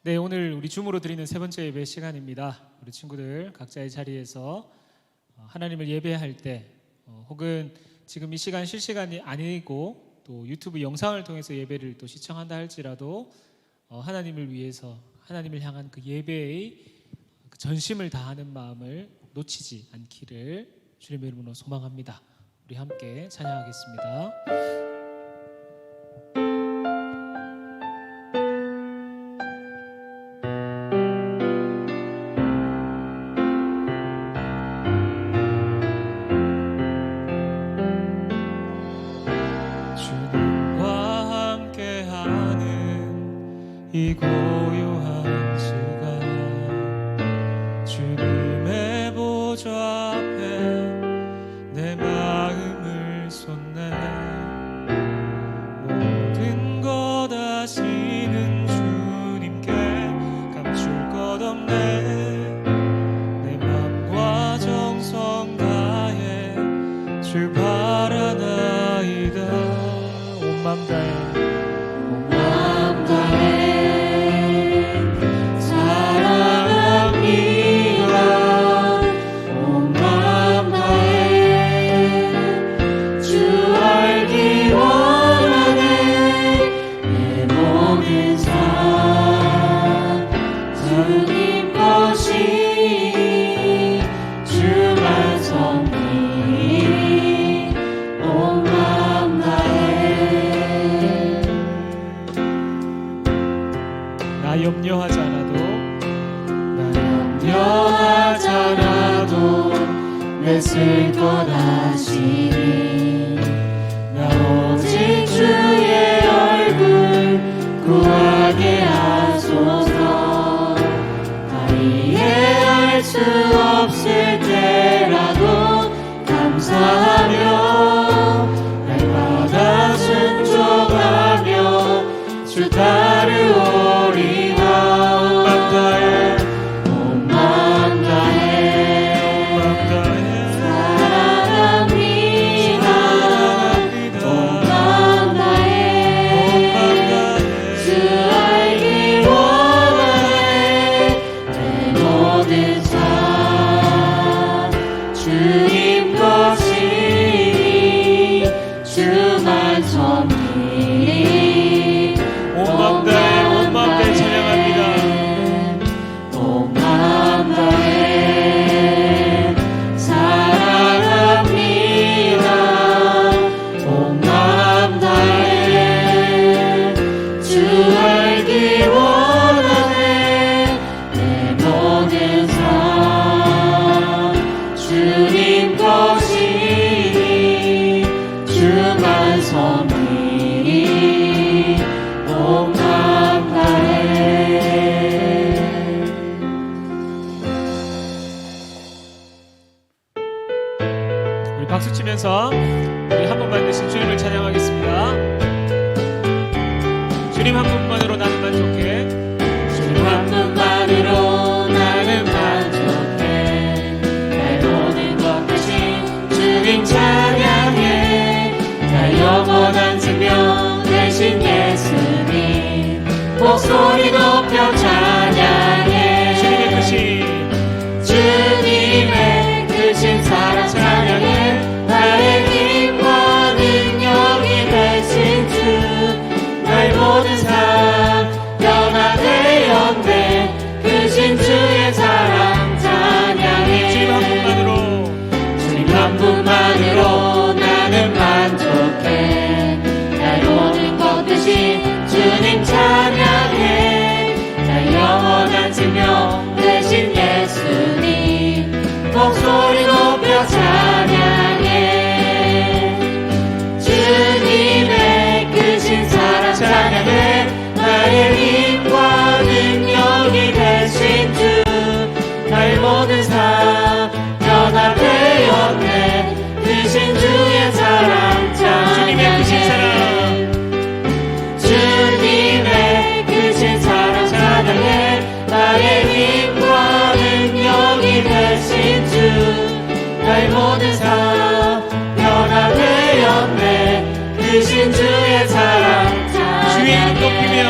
네, 오늘 우리 줌으로 드리는 세 번째 예배 시간입니다. 우리 친구들 각자의 자리에서 하나님을 예배할 때 혹은 지금 이 시간 실시간이 아니고 또 유튜브 영상을 통해서 예배를 또 시청한다 할지라도 하나님을 위해서 하나님을 향한 그 예배의 그 전심을 다하는 마음을 놓치지 않기를 주님의 이름으로 소망합니다. 우리 함께 찬양하겠습니다. 이 고요한 시간 주님의 보좌 앞에 내 마음을 쏟네. 모든 것 아시는 주님께 감출 것 없네. 내 맘과 정성 다해 주 바라나이다. 온 맘 다해 염려하지 않아도 애쓸 것 아시니 나 오직 주의 얼굴 구하게 하소서. 다 이해할 수 없을 때라도 감사하며 날마다 순종하며 주 따르오리라. 주님 것이니 주만 섬기니 온 맘 다해 찬양합니다. 온 맘 다해 사랑합니다. 온 맘 다해 주 알기 원하네. 내 모든 삶 주님 것이니 주만 섬기니 온 맘 다해. 우리 박수 치면서 우리 한 번만 대신 주님을 찬양하겠습니다. 주님 한 분만으로 나는 만족해. 주님 한 분만으로 나는 만족해. 주님 찬양해. 나 영원한 생명 되신 예수님 목소리 높여 찬양해. 주님의 크신 사랑 찬양해. 나의 힘과 능력이 되신 주 나의 모든 삶 변화되었네. 크신 주의 사랑 찬양해. 주님 한 분만으로 나는 만족해. 나의 모든 것 대신 주님 찬양해. 나 영원한 생명 되신 예수님 목소리 높여 찬양해. 주님의 크신 사랑 찬양해. 나의 힘과 능력이 되신 주 나의 모든 삶 변화되었네. 크신 주의 사랑 찬양해. 주님의 크신 사랑 찬양해. 나의 힘과 능력이 되신 주 나의 모든 삶 변화되었네. 크신 주의 사랑 찬양해. 주의 이름 높이며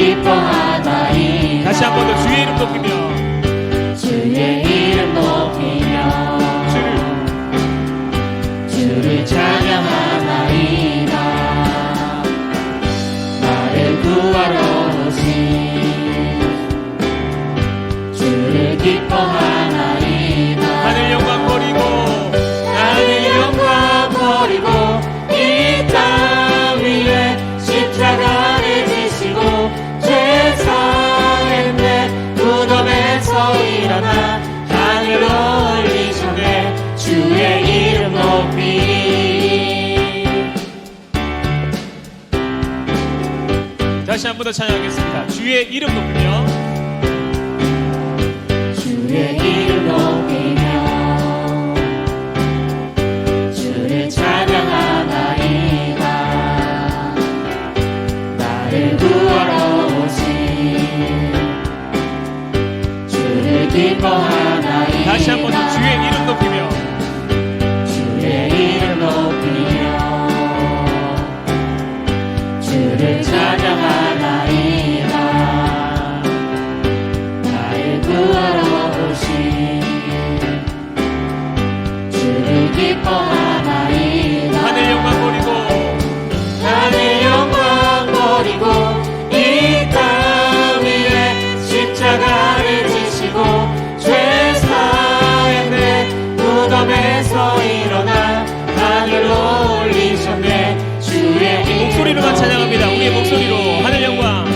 기뻐하나이다. 다시 한 번 더 주의 이름 높이며 주의 이름 높이며 주를 찬양하나이다. 나를 구하러 오신 주를 기뻐하나이다. 하늘 영광 버리고 하늘 영광 버리고 이 땅 위에 십자가를 지시고 죄 사했네. 무덤에서 일어나 하늘로 올리셨네. 주의 이름 높이. 다시 한 번 더 찬양하겠습니다. 주의 이름 높이며 주의 이름 높이며 주를 찬양하나이다. 나를 구하러 오신 주를 기뻐하나이다. 다시 한 번 더 주의 이름 높이며 주의 이름 높이며 주를 찬양하나이다. 나를 구하러 오신 주를 기뻐하나이다. 하늘 영광 버리고 하늘 영광 버리고 이 땅 위에 십자가를 지시고 죄 사했네. 무덤에서 일어나 하늘로 올리셨네. 주의 목소리로만 찬양합니다. 우리의 목소리로 하늘 영광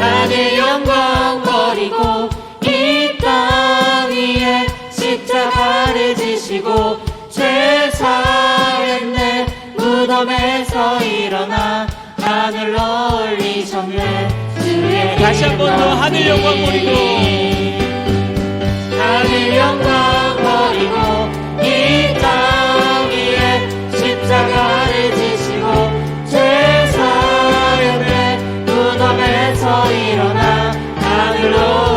하늘 영광 버리고 이 땅 위에 십자가를 지시고 죄 사했네. 무덤에서 일어나 하늘로 올리셨네. 주의 다시 한 번 더 하늘 영광 버리고 하늘 영광 버리고 이 땅 위에 십자가를 지시고 죄 사했네. 무덤에서 일어나 하늘로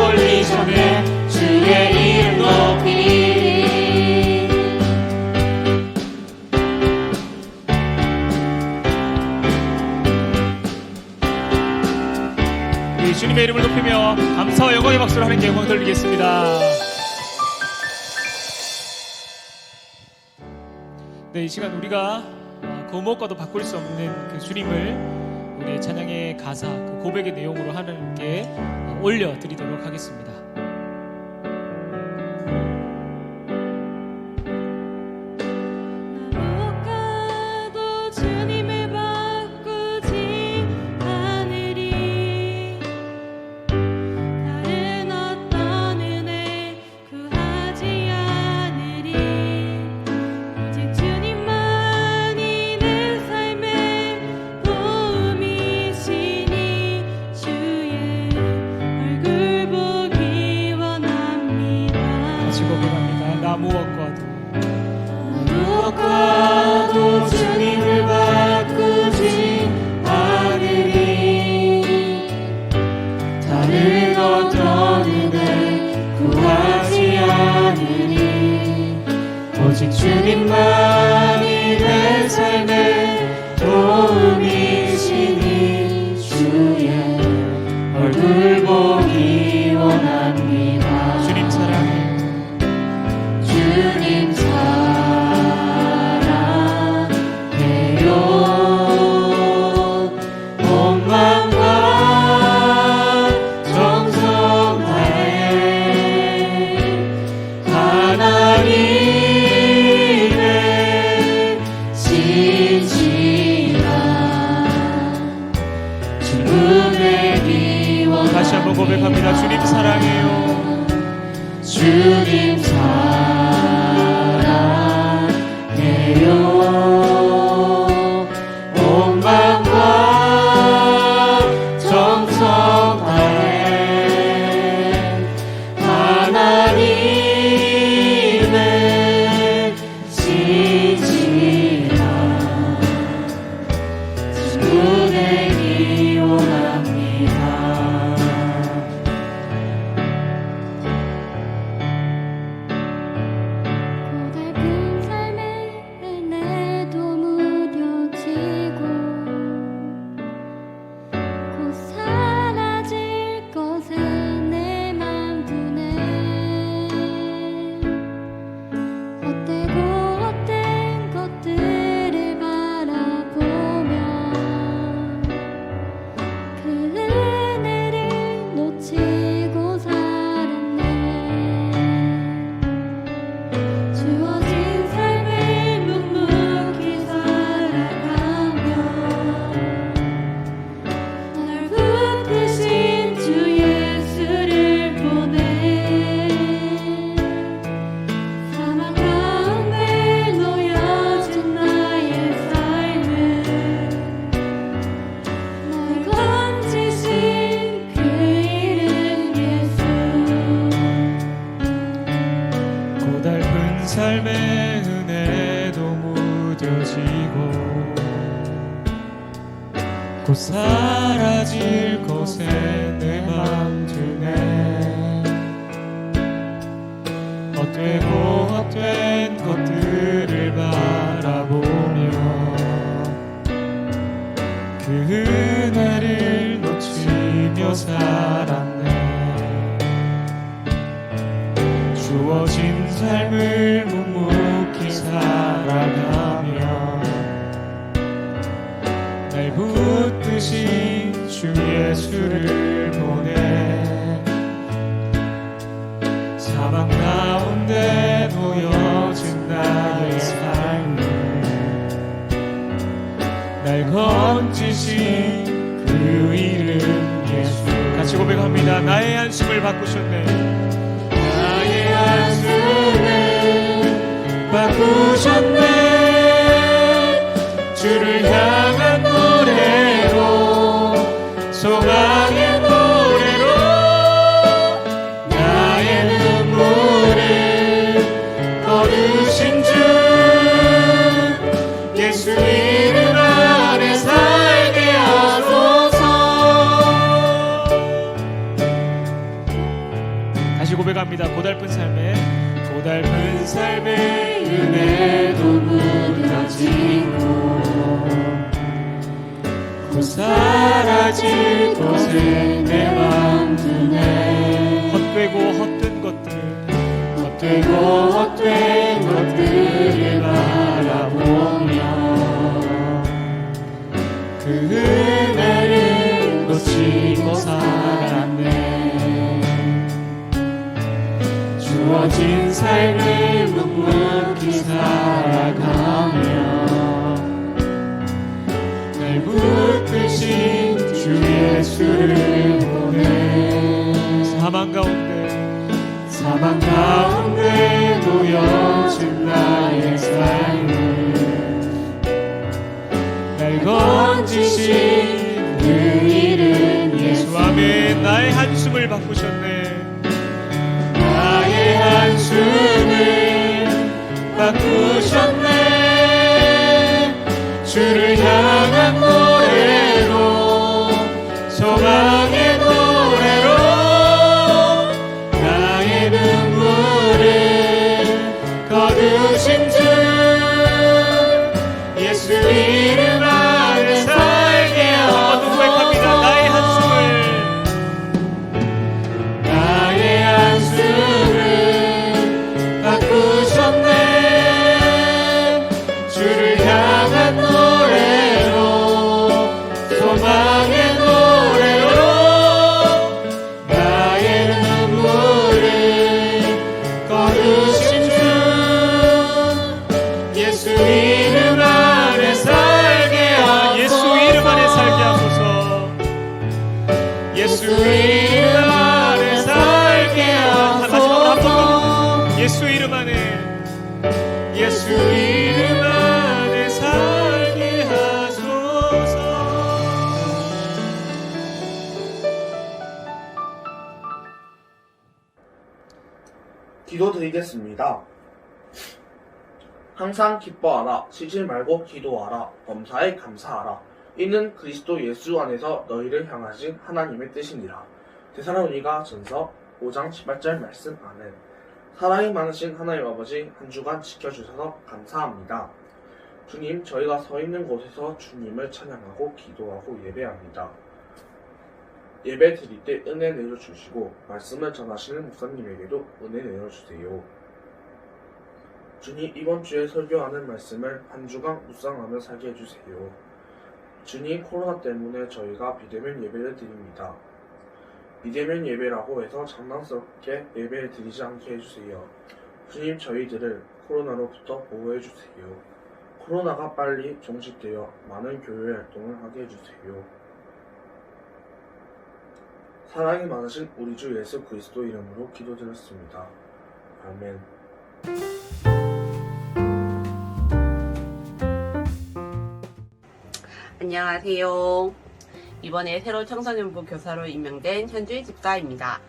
올리셨네. 주의 이름 높이. 우리 주님의 이름을 높이며 감사와 영광의 박수를 하나님께 영광 돌리겠습니다. 네, 이 시간 우리가 그 무엇과도 바꿀 수 없는 그 주님을 우리의 찬양의 가사, 그 고백의 내용으로 하나님께 올려드리도록 하겠습니다. 무엇과도 주님을 바꾸지 않으리. 다른 어떤 은혜 구하지 않으리. 오직 주님만이 내 삶의 도움이시니 주의 얼굴 보기 원합니다. 같이 고백합니다. 나 무엇과도 주님을 바꾸지 않으리. 다른 어떤 은혜 구하지 않으리. 오직 주님만이 내 삶의 도움이시니 주의 얼굴 보기 원합니다. 주님 사랑해 주님 사랑해요. 온 마음과 정성 다해 하나님의 신실한 주님의 기원. 다시 한번 고백합니다. 주님 사랑해요. 주님 사랑해요. 온 마음과 정성 다해 하나님의 신실한 주의 기원합니다. 사라질 것에 내 맘 드네. 헛되고 헛된 것들을 바라보며 그 은혜를 놓치며 살았네. 주어진 삶을 묵묵히 살아가며 날 붙드신 주 예수를 보내. 사망 가운데 놓여진 나의 삶을 날 건지신 그 이름 예수. 같이 고백합니다. 나의 한숨을 바꾸셨네. 나의 한숨을 바꾸셨네. 주를 향한 노래로, 소망의 노래로 나의 눈물을 거두신 주 예수 이름 안에 살게 하소서. 다시 고백합니다. 고달픈 삶에 은혜도 묻어지고 곧 사라질 것에 내 맘 드네. 헛되고 헛된 것들을 바라보며 그 은혜를 놓치고 살았네. 주어진 삶을 묵묵히 살아가며 날 붙드신 주 예수를 보내. 사망 가운데 놓여진 나의 삶을 날 건지신 그 이름 예수. 아멘. 나의 한숨을 바꾸셨네. 나의 한숨을 바꾸셨네. 주를 향한 노래로, 소망의 노래로 나의 눈물을 거두신 주 예수 이름 안에 살게 하소서. 고백합니다. 나의 한숨을 바꾸셨네. 주를 향한 노래로, 소망의 노래로 나의 눈물을 거두신 주 예수 이름 안에 살게 하소서. 예수 이름 안에 살게 하소서. 예수 이름 안에 살게 하소서. 마지막으로 한 번 더. 예수 이름 안에, 예수 이름 안에 살게 하소서. 기도드리겠습니다. 항상 기뻐하라. 쉬지 말고 기도하라. 범사에 감사하라. 이는 그리스도 예수 안에서 너희를 향하신 하나님의 뜻이니라. 데살로니가 전서 5장 18절 말씀. 아멘. 사랑이 많으신 하나님 아버지, 한 주간 지켜주셔서 감사합니다. 주님, 저희가 서 있는 곳에서 주님을 찬양하고 기도하고 예배합니다. 예배 드릴 때 은혜 내려주시고 말씀을 전하시는 목사님에게도 은혜 내려주세요. 주님, 이번 주에 설교하는 말씀을 한 주간 묵상하며 살게 해주세요. 주님, 코로나 때문에 저희가 비대면 예배를 드립니다. 비대면 예배라고 해서 장난스럽게 예배를 드리지 않게 해주세요. 주님, 저희들을 코로나로부터 보호해주세요. 코로나가 빨리 종식되어 많은 교회 활동을 하게 해주세요. 사랑이 많으신 우리 주 예수 그리스도 이름으로 기도드렸습니다. 아멘. 안녕하세요. 이번에 새로 청소년부 교사로 임명된 현주희 집사입니다.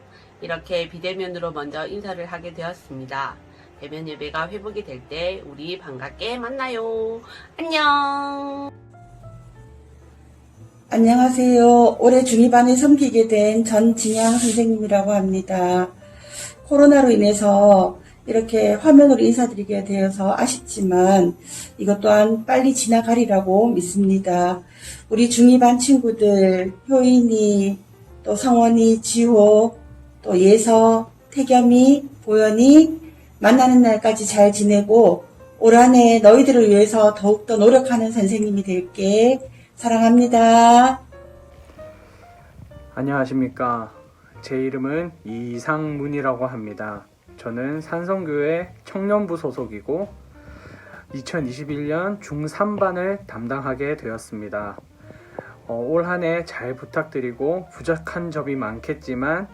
이렇게 비대면으로 먼저 인사를 하게 되었습니다. 대면 예배가 회복이 될 때 우리 반갑게 만나요. 안녕. 안녕하세요. 올해 중2반을 섬기게 된 전진양 선생님이라고 합니다. 코로나로 인해서 이렇게 화면으로 인사드리게 되어서 아쉽지만 이것 또한 빨리 지나가리라고 믿습니다. 우리 중2반 친구들, 효인이, 또 성원이, 지호, 또 예서, 태겸이, 보현이 만나는 날까지 잘 지내고 올 한 해 너희들을 위해서 더욱더 노력하는 선생님이 될게. 사랑합니다. 안녕하십니까. 제 이름은 이상문이라고 합니다. 저는 산성교회 청년부 소속이고 2021년 중3반을 담당하게 되었습니다. 올 한 해 잘 부탁드리고 부족한 점이 많겠지만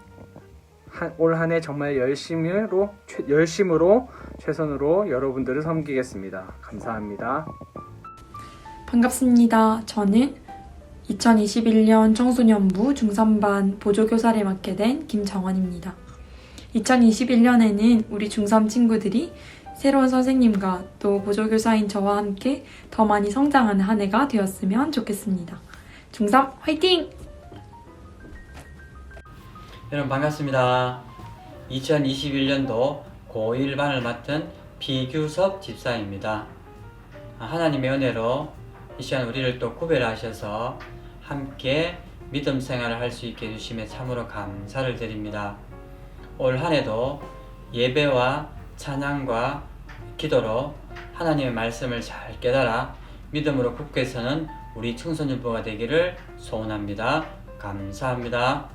올 한 해 정말 열심으로 최선으로 여러분들을 섬기겠습니다. 감사합니다. 반갑습니다. 저는 2021년 청소년부 중3반 보조교사를 맡게 된 김정원입니다. 2021년에는 우리 중3 친구들이 새로운 선생님과 또 보조교사인 저와 함께 더 많이 성장하는 한 해가 되었으면 좋겠습니다. 중3 화이팅! 여러분 반갑습니다. 2021년도 고1반을 맡은 비규섭 집사입니다. 하나님의 은혜로 이 시간 우리를 또 구별하셔서 함께 믿음 생활을 할 수 있게 해주심에 참으로 감사를 드립니다. 올 한 해도 예배와 찬양과 기도로 하나님의 말씀을 잘 깨달아 믿음으로 굳게 서는 우리 청소년부가 되기를 소원합니다. 감사합니다.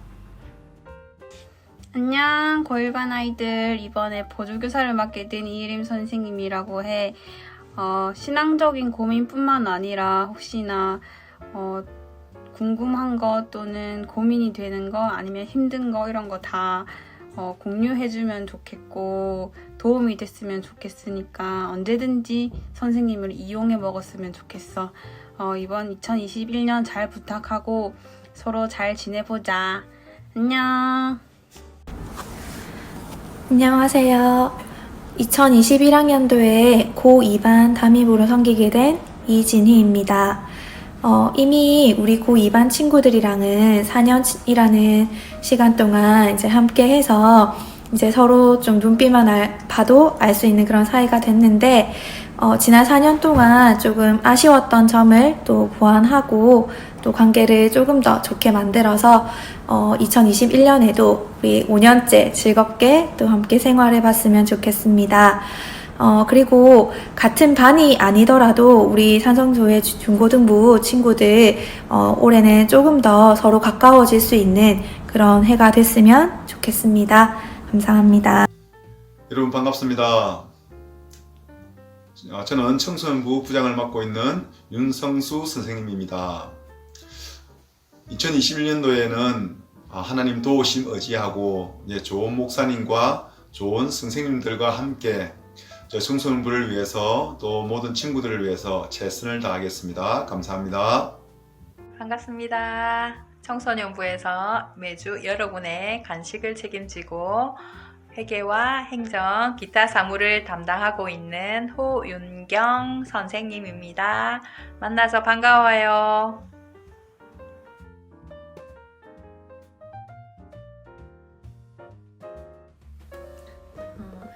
안녕, 고1반 아이들. 이번에 보조교사를 맡게 된 이예림 선생님이라고 해. 신앙적인 고민뿐만 아니라 혹시나 궁금한 거 또는 고민이 되는 거 아니면 힘든 거 이런 거 다 공유해주면 좋겠고 도움이 됐으면 좋겠으니까 언제든지 선생님을 이용해 먹었으면 좋겠어. 이번 2021년 잘 부탁하고 서로 잘 지내보자. 안녕. 안녕하세요. 2021학년도에 고2반 담임으로 섬기게 된 이진희입니다. 이미 우리 고2반 친구들이랑은 4년이라는 시간 동안 이제 함께 해서 이제 서로 좀 눈빛만 봐도 알 수 있는 그런 사이가 됐는데, 지난 4년 동안 조금 아쉬웠던 점을 또 보완하고 또 관계를 조금 더 좋게 만들어서 2021년에도 우리 5년째 즐겁게 또 함께 생활해봤으면 좋겠습니다. 그리고 같은 반이 아니더라도 우리 산성교회 중고등부 친구들 올해는 조금 더 서로 가까워질 수 있는 그런 해가 됐으면 좋겠습니다. 감사합니다. 여러분 반갑습니다. 저는 청소년부 부장을 맡고 있는 윤성수 선생님입니다. 2021년도에는 하나님 도우심 의지하고 좋은 목사님과 좋은 선생님들과 함께 저 청소년부를 위해서 또 모든 친구들을 위해서 최선을 다하겠습니다. 감사합니다. 반갑습니다. 청소년부에서 매주 여러분의 간식을 책임지고 회계와 행정, 기타 사무를 담당하고 있는 호윤경 선생님입니다. 만나서 반가워요.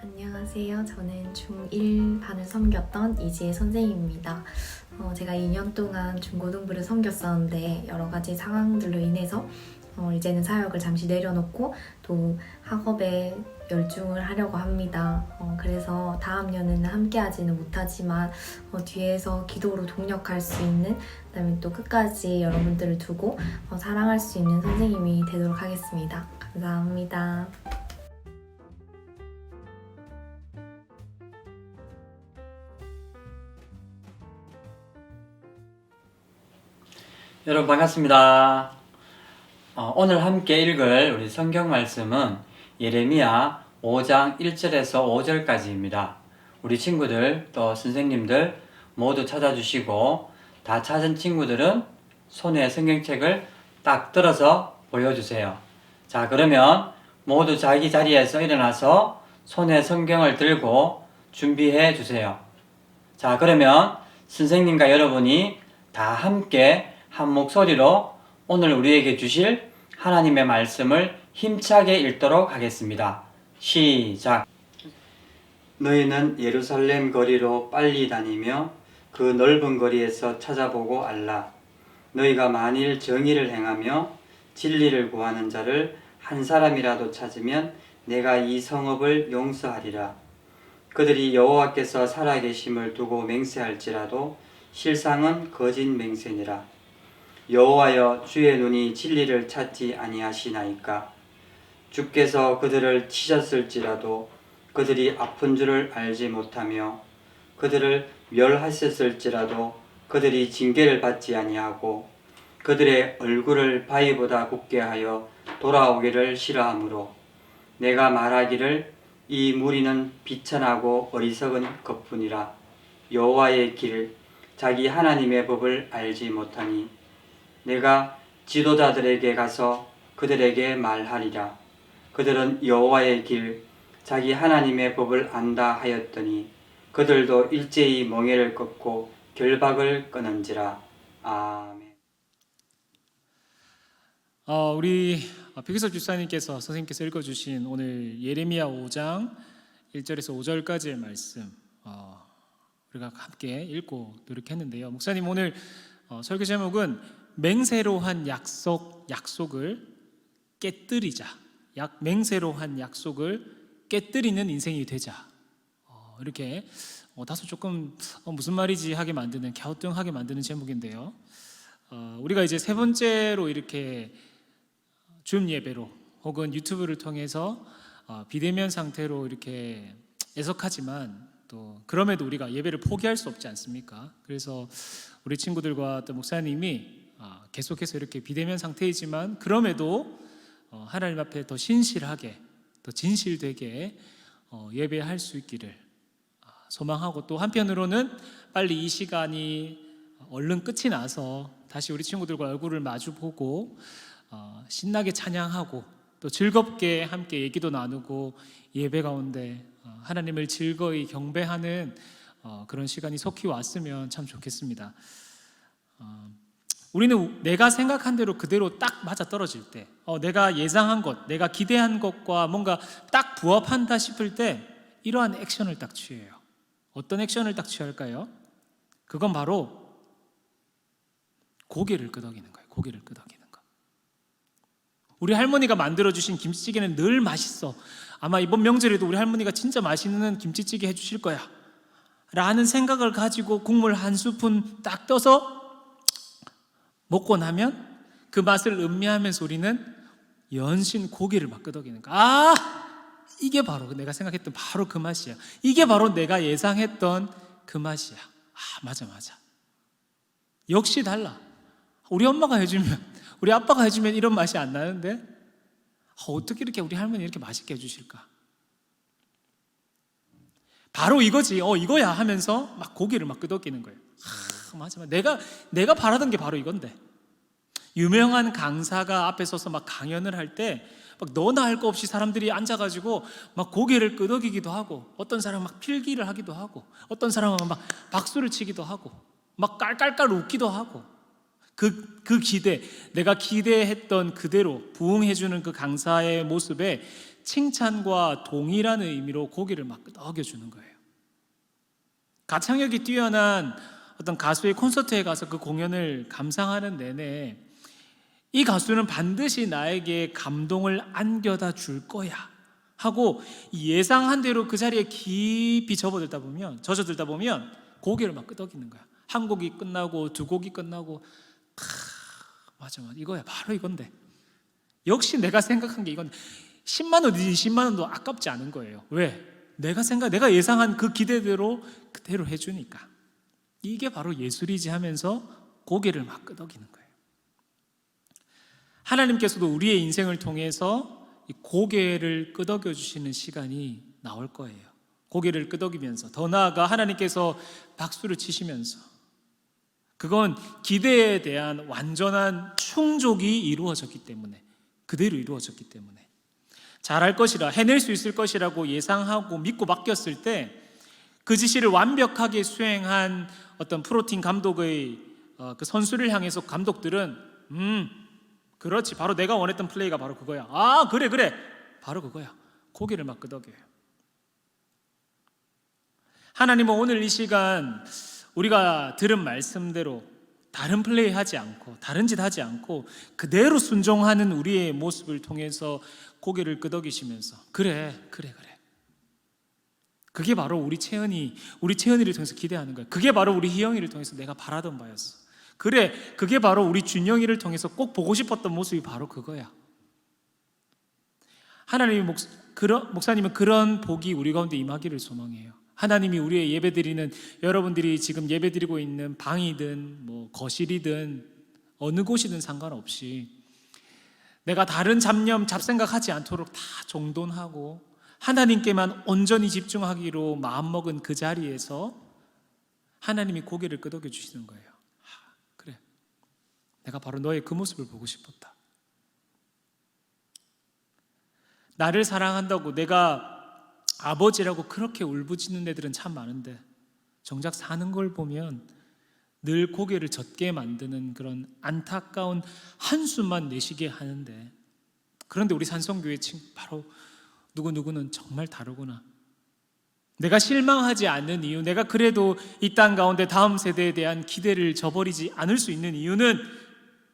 안녕하세요. 저는 중1반을 섬겼던 이지혜 선생님입니다. 제가 2년 동안 중고등부를 섬겼었는데 여러 가지 상황들로 인해서 이제는 사역을 잠시 내려놓고 또 학업에 열중을 하려고 합니다. 그래서 다음 년에는 함께 하지는 못하지만 뒤에서 기도로 동력할 수 있는, 그다음에 또 끝까지 여러분들을 두고 사랑할 수 있는 선생님이 되도록 하겠습니다. 감사합니다. 여러분 반갑습니다. 오늘 함께 읽을 우리 성경 말씀은 예레미야 5장 1절에서 5절까지입니다. 우리 친구들 또 선생님들 모두 찾아주시고 다 찾은 친구들은 손에 성경책을 딱 들어서 보여주세요. 자, 그러면 모두 자기 자리에서 일어나서 손에 성경을 들고 준비해 주세요. 자, 그러면 선생님과 여러분이 다 함께 한 목소리로 오늘 우리에게 주실 하나님의 말씀을 힘차게 읽도록 하겠습니다. 시작. 너희는 예루살렘 거리로 빨리 다니며 그 넓은 거리에서 찾아보고 알라. 너희가 만일 정의를 행하며 진리를 구하는 자를 한 사람이라도 찾으면 내가 이 성읍을 용서하리라. 그들이 여호와께서 살아계심을 두고 맹세할지라도 실상은 거짓 맹세니라. 여호와여, 주의 눈이 진리를 찾지 아니하시나이까? 주께서 그들을 치셨을지라도 그들이 아픈 줄을 알지 못하며 그들을 멸하셨을지라도 그들이 징계를 받지 아니하고 그들의 얼굴을 바위보다 굽게 하여 돌아오기를 싫어하므로 내가 말하기를 이 무리는 비천하고 어리석은 것뿐이라. 여호와의 길, 자기 하나님의 법을 알지 못하니 내가 지도자들에게 가서 그들에게 말하리라. 그들은 여호와의 길, 자기 하나님의 법을 안다 하였더니 그들도 일제히 멍에를 꺾고 결박을 끊은지라. 아멘. 우리 백희섭 집사님께서 선생님께서 읽어주신 오늘 예레미야 5장 1절에서 5절까지의 말씀 우리가 함께 읽고 노력했는데요. 목사님 오늘 설교 제목은 맹세로 한 약속을 깨뜨리자. 맹세로 한 약속을 깨뜨리는 인생이 되자. 이렇게 다소 조금 무슨 말이지 하게 만드는, 갸우뚱하게 만드는 제목인데요. 우리가 이제 세 번째로 이렇게 줌 예배로 혹은 유튜브를 통해서 비대면 상태로 이렇게 애석하지만 또 그럼에도 우리가 예배를 포기할 수 없지 않습니까? 그래서 우리 친구들과 또 목사님이 계속해서 이렇게 비대면 상태이지만 그럼에도 하나님 앞에 더 신실하게 더 진실되게 예배할 수 있기를 소망하고, 또 한편으로는 빨리 이 시간이 얼른 끝이 나서 다시 우리 친구들과 얼굴을 마주보고 신나게 찬양하고 또 즐겁게 함께 얘기도 나누고 예배 가운데 하나님을 즐거이 경배하는 그런 시간이 속히 왔으면 참 좋겠습니다. 우리는 내가 생각한 대로 그대로 딱 맞아떨어질 때, 내가 예상한 것, 내가 기대한 것과 뭔가 딱 부합한다 싶을 때 이러한 액션을 딱 취해요. 어떤 액션을 딱 취할까요? 그건 바로 고개를 끄덕이는 거예요. 고개를 끄덕이는 거. 우리 할머니가 만들어주신 김치찌개는 늘 맛있어. 아마 이번 명절에도 우리 할머니가 진짜 맛있는 김치찌개 해주실 거야 라는 생각을 가지고 국물 한 스푼 딱 떠서 먹고 나면 그 맛을 음미하면서 우리는 연신 고개를 막 끄덕이는 거야. 이게 바로 내가 생각했던 바로 그 맛이야. 이게 바로 내가 예상했던 그 맛이야. 맞아. 역시 달라. 우리 엄마가 해주면, 우리 아빠가 해주면 이런 맛이 안 나는데 어떻게 이렇게 우리 할머니 이렇게 맛있게 해주실까? 바로 이거지. 이거야 하면서 막 고개를 막 끄덕이는 거예요. 맞아. 내가 바라던 게 바로 이건데. 유명한 강사가 앞에 서서 막 강연을 할 때 막 너나 할 거 없이 사람들이 앉아가지고 막 고개를 끄덕이기도 하고, 어떤 사람은 막 필기를 하기도 하고, 어떤 사람은 막 박수를 치기도 하고, 막 깔깔깔 웃기도 하고, 그 기대, 내가 기대했던 그대로 부응해주는 그 강사의 모습에 칭찬과 동의라는 의미로 고개를 막 끄덕여주는 거예요. 가창력이 뛰어난 어떤 가수의 콘서트에 가서 그 공연을 감상하는 내내 이 가수는 반드시 나에게 감동을 안겨다 줄 거야 하고 예상한 대로 그 자리에 깊이 젖어들다 보면 고개를 막 끄덕이는 거야. 한 곡이 끝나고 두 곡이 끝나고 맞아 이거야, 바로 이건데. 역시 내가 생각한 게 이건 10만 원이지 20만 원도 아깝지 않은 거예요. 왜? 내가 예상한 그 기대대로 그대로 해주니까. 이게 바로 예술이지 하면서 고개를 막 끄덕이는 거예요. 하나님께서도 우리의 인생을 통해서 이 고개를 끄덕여 주시는 시간이 나올 거예요. 고개를 끄덕이면서, 더 나아가 하나님께서 박수를 치시면서, 그건 기대에 대한 완전한 충족이 이루어졌기 때문에, 그대로 이루어졌기 때문에 잘할 것이라, 해낼 수 있을 것이라고 예상하고 믿고 맡겼을 때 그 지시를 완벽하게 수행한 어떤 프로팀 감독의 그 선수를 향해서 감독들은 그렇지, 바로 내가 원했던 플레이가 바로 그거야. 아, 그래, 바로 그거야. 고개를 막 끄덕여요. 하나님은 오늘 이 시간 우리가 들은 말씀대로 다른 플레이 하지 않고 다른 짓 하지 않고 그대로 순종하는 우리의 모습을 통해서 고개를 끄덕이시면서 그래. 그게 바로 우리 채연이를 통해서 기대하는 거야. 그게 바로 우리 희영이를 통해서 내가 바라던 바였어. 그래, 그게 바로 우리 준영이를 통해서 꼭 보고 싶었던 모습이 바로 그거야. 목사님은 그런 복이 우리 가운데 임하기를 소망해요. 하나님이 우리의 예배드리는, 여러분들이 지금 예배드리고 있는 방이든 뭐 거실이든 어느 곳이든 상관없이 내가 다른 잡생각하지 않도록 다 정돈하고 하나님께만 온전히 집중하기로 마음먹은 그 자리에서 하나님이 고개를 끄덕여 주시는 거예요. 그래, 내가 바로 너의 그 모습을 보고 싶었다. 나를 사랑한다고 내가 아버지라고 그렇게 울부짖는 애들은 참 많은데 정작 사는 걸 보면 늘 고개를 젖게 만드는 그런 안타까운 한숨만 내쉬게 하는데, 그런데 우리 산성교회 바로 누구는 정말 다르구나. 내가 실망하지 않는 이유, 내가 그래도 이 땅 가운데 다음 세대에 대한 기대를 저버리지 않을 수 있는 이유는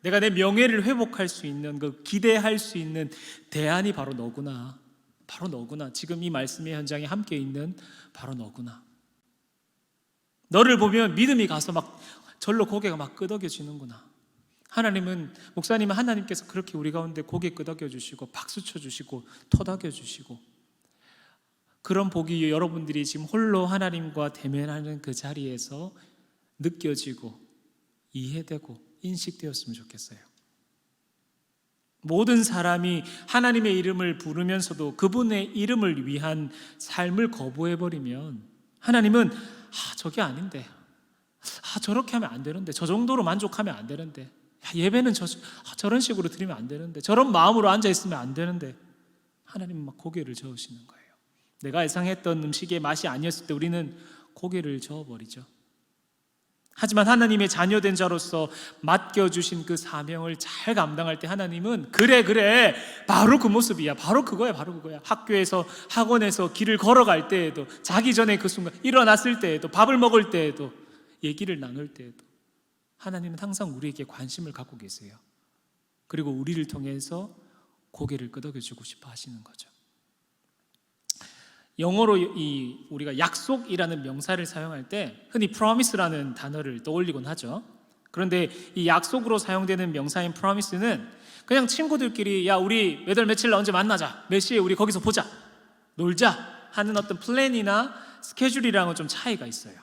내가 내 명예를 회복할 수 있는, 그 기대할 수 있는 대안이 바로 너구나. 바로 너구나. 지금 이 말씀의 현장에 함께 있는 바로 너구나. 너를 보면 믿음이 가서 막 절로 고개가 막 끄덕여지는구나. 목사님은 하나님께서 그렇게 우리 가운데 고개 끄덕여 주시고 박수 쳐 주시고 토닥여 주시고, 그런 복이 여러분들이 지금 홀로 하나님과 대면하는 그 자리에서 느껴지고 이해되고 인식되었으면 좋겠어요. 모든 사람이 하나님의 이름을 부르면서도 그분의 이름을 위한 삶을 거부해버리면 하나님은 저게 아닌데, 저렇게 하면 안 되는데, 저 정도로 만족하면 안 되는데, 예배는 저런 식으로 드리면 안 되는데, 저런 마음으로 앉아있으면 안 되는데, 하나님은 막 고개를 저으시는 거예요. 내가 예상했던 음식의 맛이 아니었을 때 우리는 고개를 저어버리죠. 하지만 하나님의 자녀된 자로서 맡겨주신 그 사명을 잘 감당할 때 하나님은 그래 바로 그 모습이야, 바로 그거야. 학교에서 학원에서 길을 걸어갈 때에도, 자기 전에 그 순간 일어났을 때에도, 밥을 먹을 때에도, 얘기를 나눌 때에도 하나님은 항상 우리에게 관심을 갖고 계세요. 그리고 우리를 통해서 고개를 끄덕여주고 싶어 하시는 거죠. 영어로 우리가 약속이라는 명사를 사용할 때 흔히 promise라는 단어를 떠올리곤 하죠. 그런데 이 약속으로 사용되는 명사인 promise는 그냥 친구들끼리 야 우리 몇 월 며칠 날 언제 만나자, 몇 시에 우리 거기서 보자, 놀자 하는 어떤 플랜이나 스케줄이랑은 좀 차이가 있어요.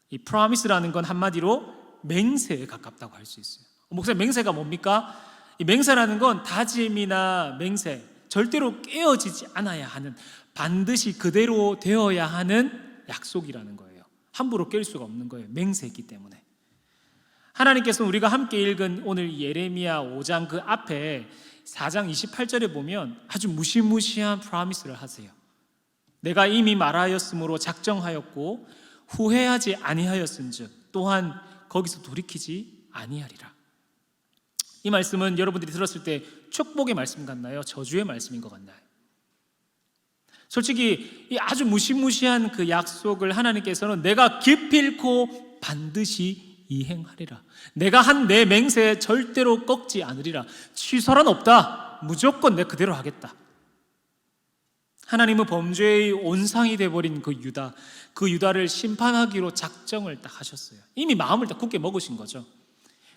이 promise라는 건 한마디로 맹세에 가깝다고 할 수 있어요. 목사님, 맹세가 뭡니까? 이 맹세라는 건 다짐이나 맹세, 절대로 깨어지지 않아야 하는, 반드시 그대로 되어야 하는 약속이라는 거예요. 함부로 깰 수가 없는 거예요. 맹세이기 때문에. 하나님께서는 우리가 함께 읽은 오늘 예레미야 5장 그 앞에 4장 28절에 보면 아주 무시무시한 프로미스를 하세요. 내가 이미 말하였으므로 작정하였고 후회하지 아니하였은즉 또한 거기서 돌이키지 아니하리라. 이 말씀은 여러분들이 들었을 때 축복의 말씀 같나요? 저주의 말씀인 것 같나요? 솔직히 이 아주 무시무시한 그 약속을 하나님께서는 내가 기필코 반드시 이행하리라, 내가 한 내 맹세에 절대로 꺾지 않으리라, 취소란 없다, 무조건 내 그대로 하겠다. 하나님은 범죄의 온상이 되어버린 그 유다를 심판하기로 작정을 딱 하셨어요. 이미 마음을 딱 굳게 먹으신 거죠.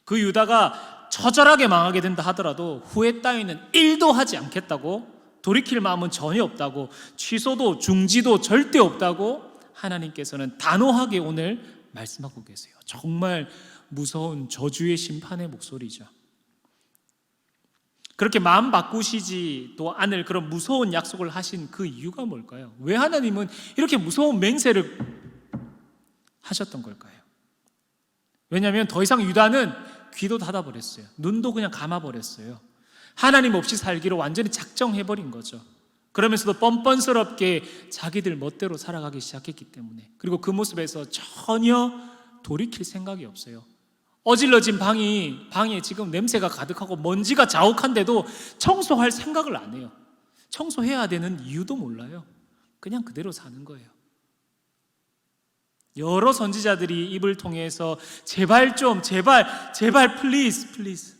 그 유다가 처절하게 망하게 된다 하더라도 후회 따위는 1도 하지 않겠다고, 돌이킬 마음은 전혀 없다고, 취소도 중지도 절대 없다고 하나님께서는 단호하게 오늘 말씀하고 계세요. 정말 무서운 저주의 심판의 목소리죠. 그렇게 마음 바꾸시지도 않을 그런 무서운 약속을 하신 그 이유가 뭘까요? 왜 하나님은 이렇게 무서운 맹세를 하셨던 걸까요? 왜냐하면 더 이상 유다는 귀도 닫아버렸어요. 눈도 그냥 감아버렸어요. 하나님 없이 살기로 완전히 작정해버린 거죠. 그러면서도 뻔뻔스럽게 자기들 멋대로 살아가기 시작했기 때문에, 그리고 그 모습에서 전혀 돌이킬 생각이 없어요. 어질러진 방에 지금 냄새가 가득하고 먼지가 자욱한데도 청소할 생각을 안 해요. 청소해야 되는 이유도 몰라요. 그냥 그대로 사는 거예요. 여러 선지자들이 입을 통해서 제발 플리즈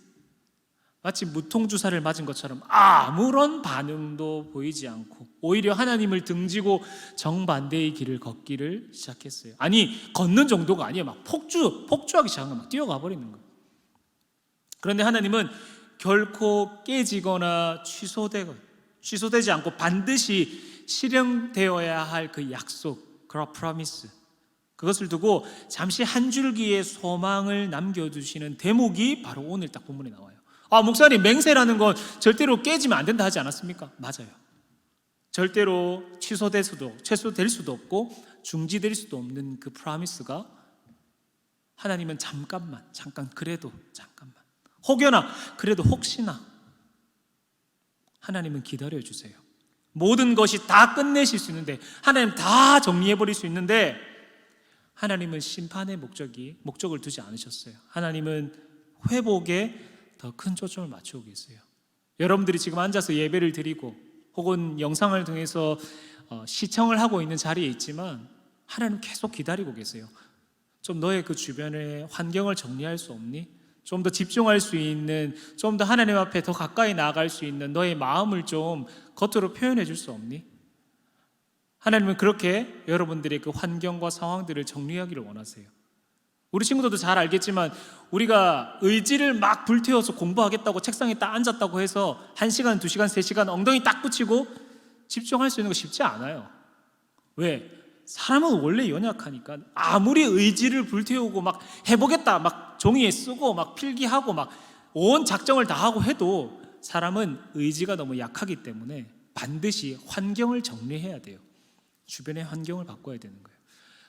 마치 무통주사를 맞은 것처럼 아무런 반응도 보이지 않고 오히려 하나님을 등지고 정반대의 길을 걷기를 시작했어요. 아니, 걷는 정도가 아니에요. 막 폭주하기 시작한 거예요. 막 뛰어가 버리는 거예요. 그런데 하나님은 결코 깨지거나 취소되지 않고 반드시 실행되어야 할 그 약속, 그 프로미스, 그것을 두고 잠시 한 줄기의 소망을 남겨두시는 대목이 바로 오늘 딱 본문에 나와요. 목사님, 맹세라는 건 절대로 깨지면 안 된다 하지 않았습니까? 맞아요. 절대로 취소될 수도 없고 중지될 수도 없는 그 프로미스가 하나님은 잠깐만, 혹여나, 그래도 혹시나 하나님은 기다려주세요. 모든 것이 다 끝내실 수 있는데, 하나님 다 정리해버릴 수 있는데, 하나님은 심판의 목적을 두지 않으셨어요. 하나님은 회복에 더 큰 초점을 맞추고 계세요. 여러분들이 지금 앉아서 예배를 드리고 혹은 영상을 통해서 시청을 하고 있는 자리에 있지만 하나님 계속 기다리고 계세요. 좀 너의 그 주변의 환경을 정리할 수 없니? 좀 더 집중할 수 있는, 좀 더 하나님 앞에 더 가까이 나아갈 수 있는 너의 마음을 좀 겉으로 표현해 줄 수 없니? 하나님은 그렇게 여러분들의 그 환경과 상황들을 정리하기를 원하세요. 우리 친구들도 잘 알겠지만 우리가 의지를 막 불태워서 공부하겠다고 책상에 딱 앉았다고 해서 1시간, 2시간, 3시간 엉덩이 딱 붙이고 집중할 수 있는 거 쉽지 않아요. 왜? 사람은 원래 연약하니까. 아무리 의지를 불태우고 막 해보겠다, 막 종이에 쓰고 막 필기하고 막 온 작정을 다 하고 해도 사람은 의지가 너무 약하기 때문에 반드시 환경을 정리해야 돼요. 주변의 환경을 바꿔야 되는 거예요.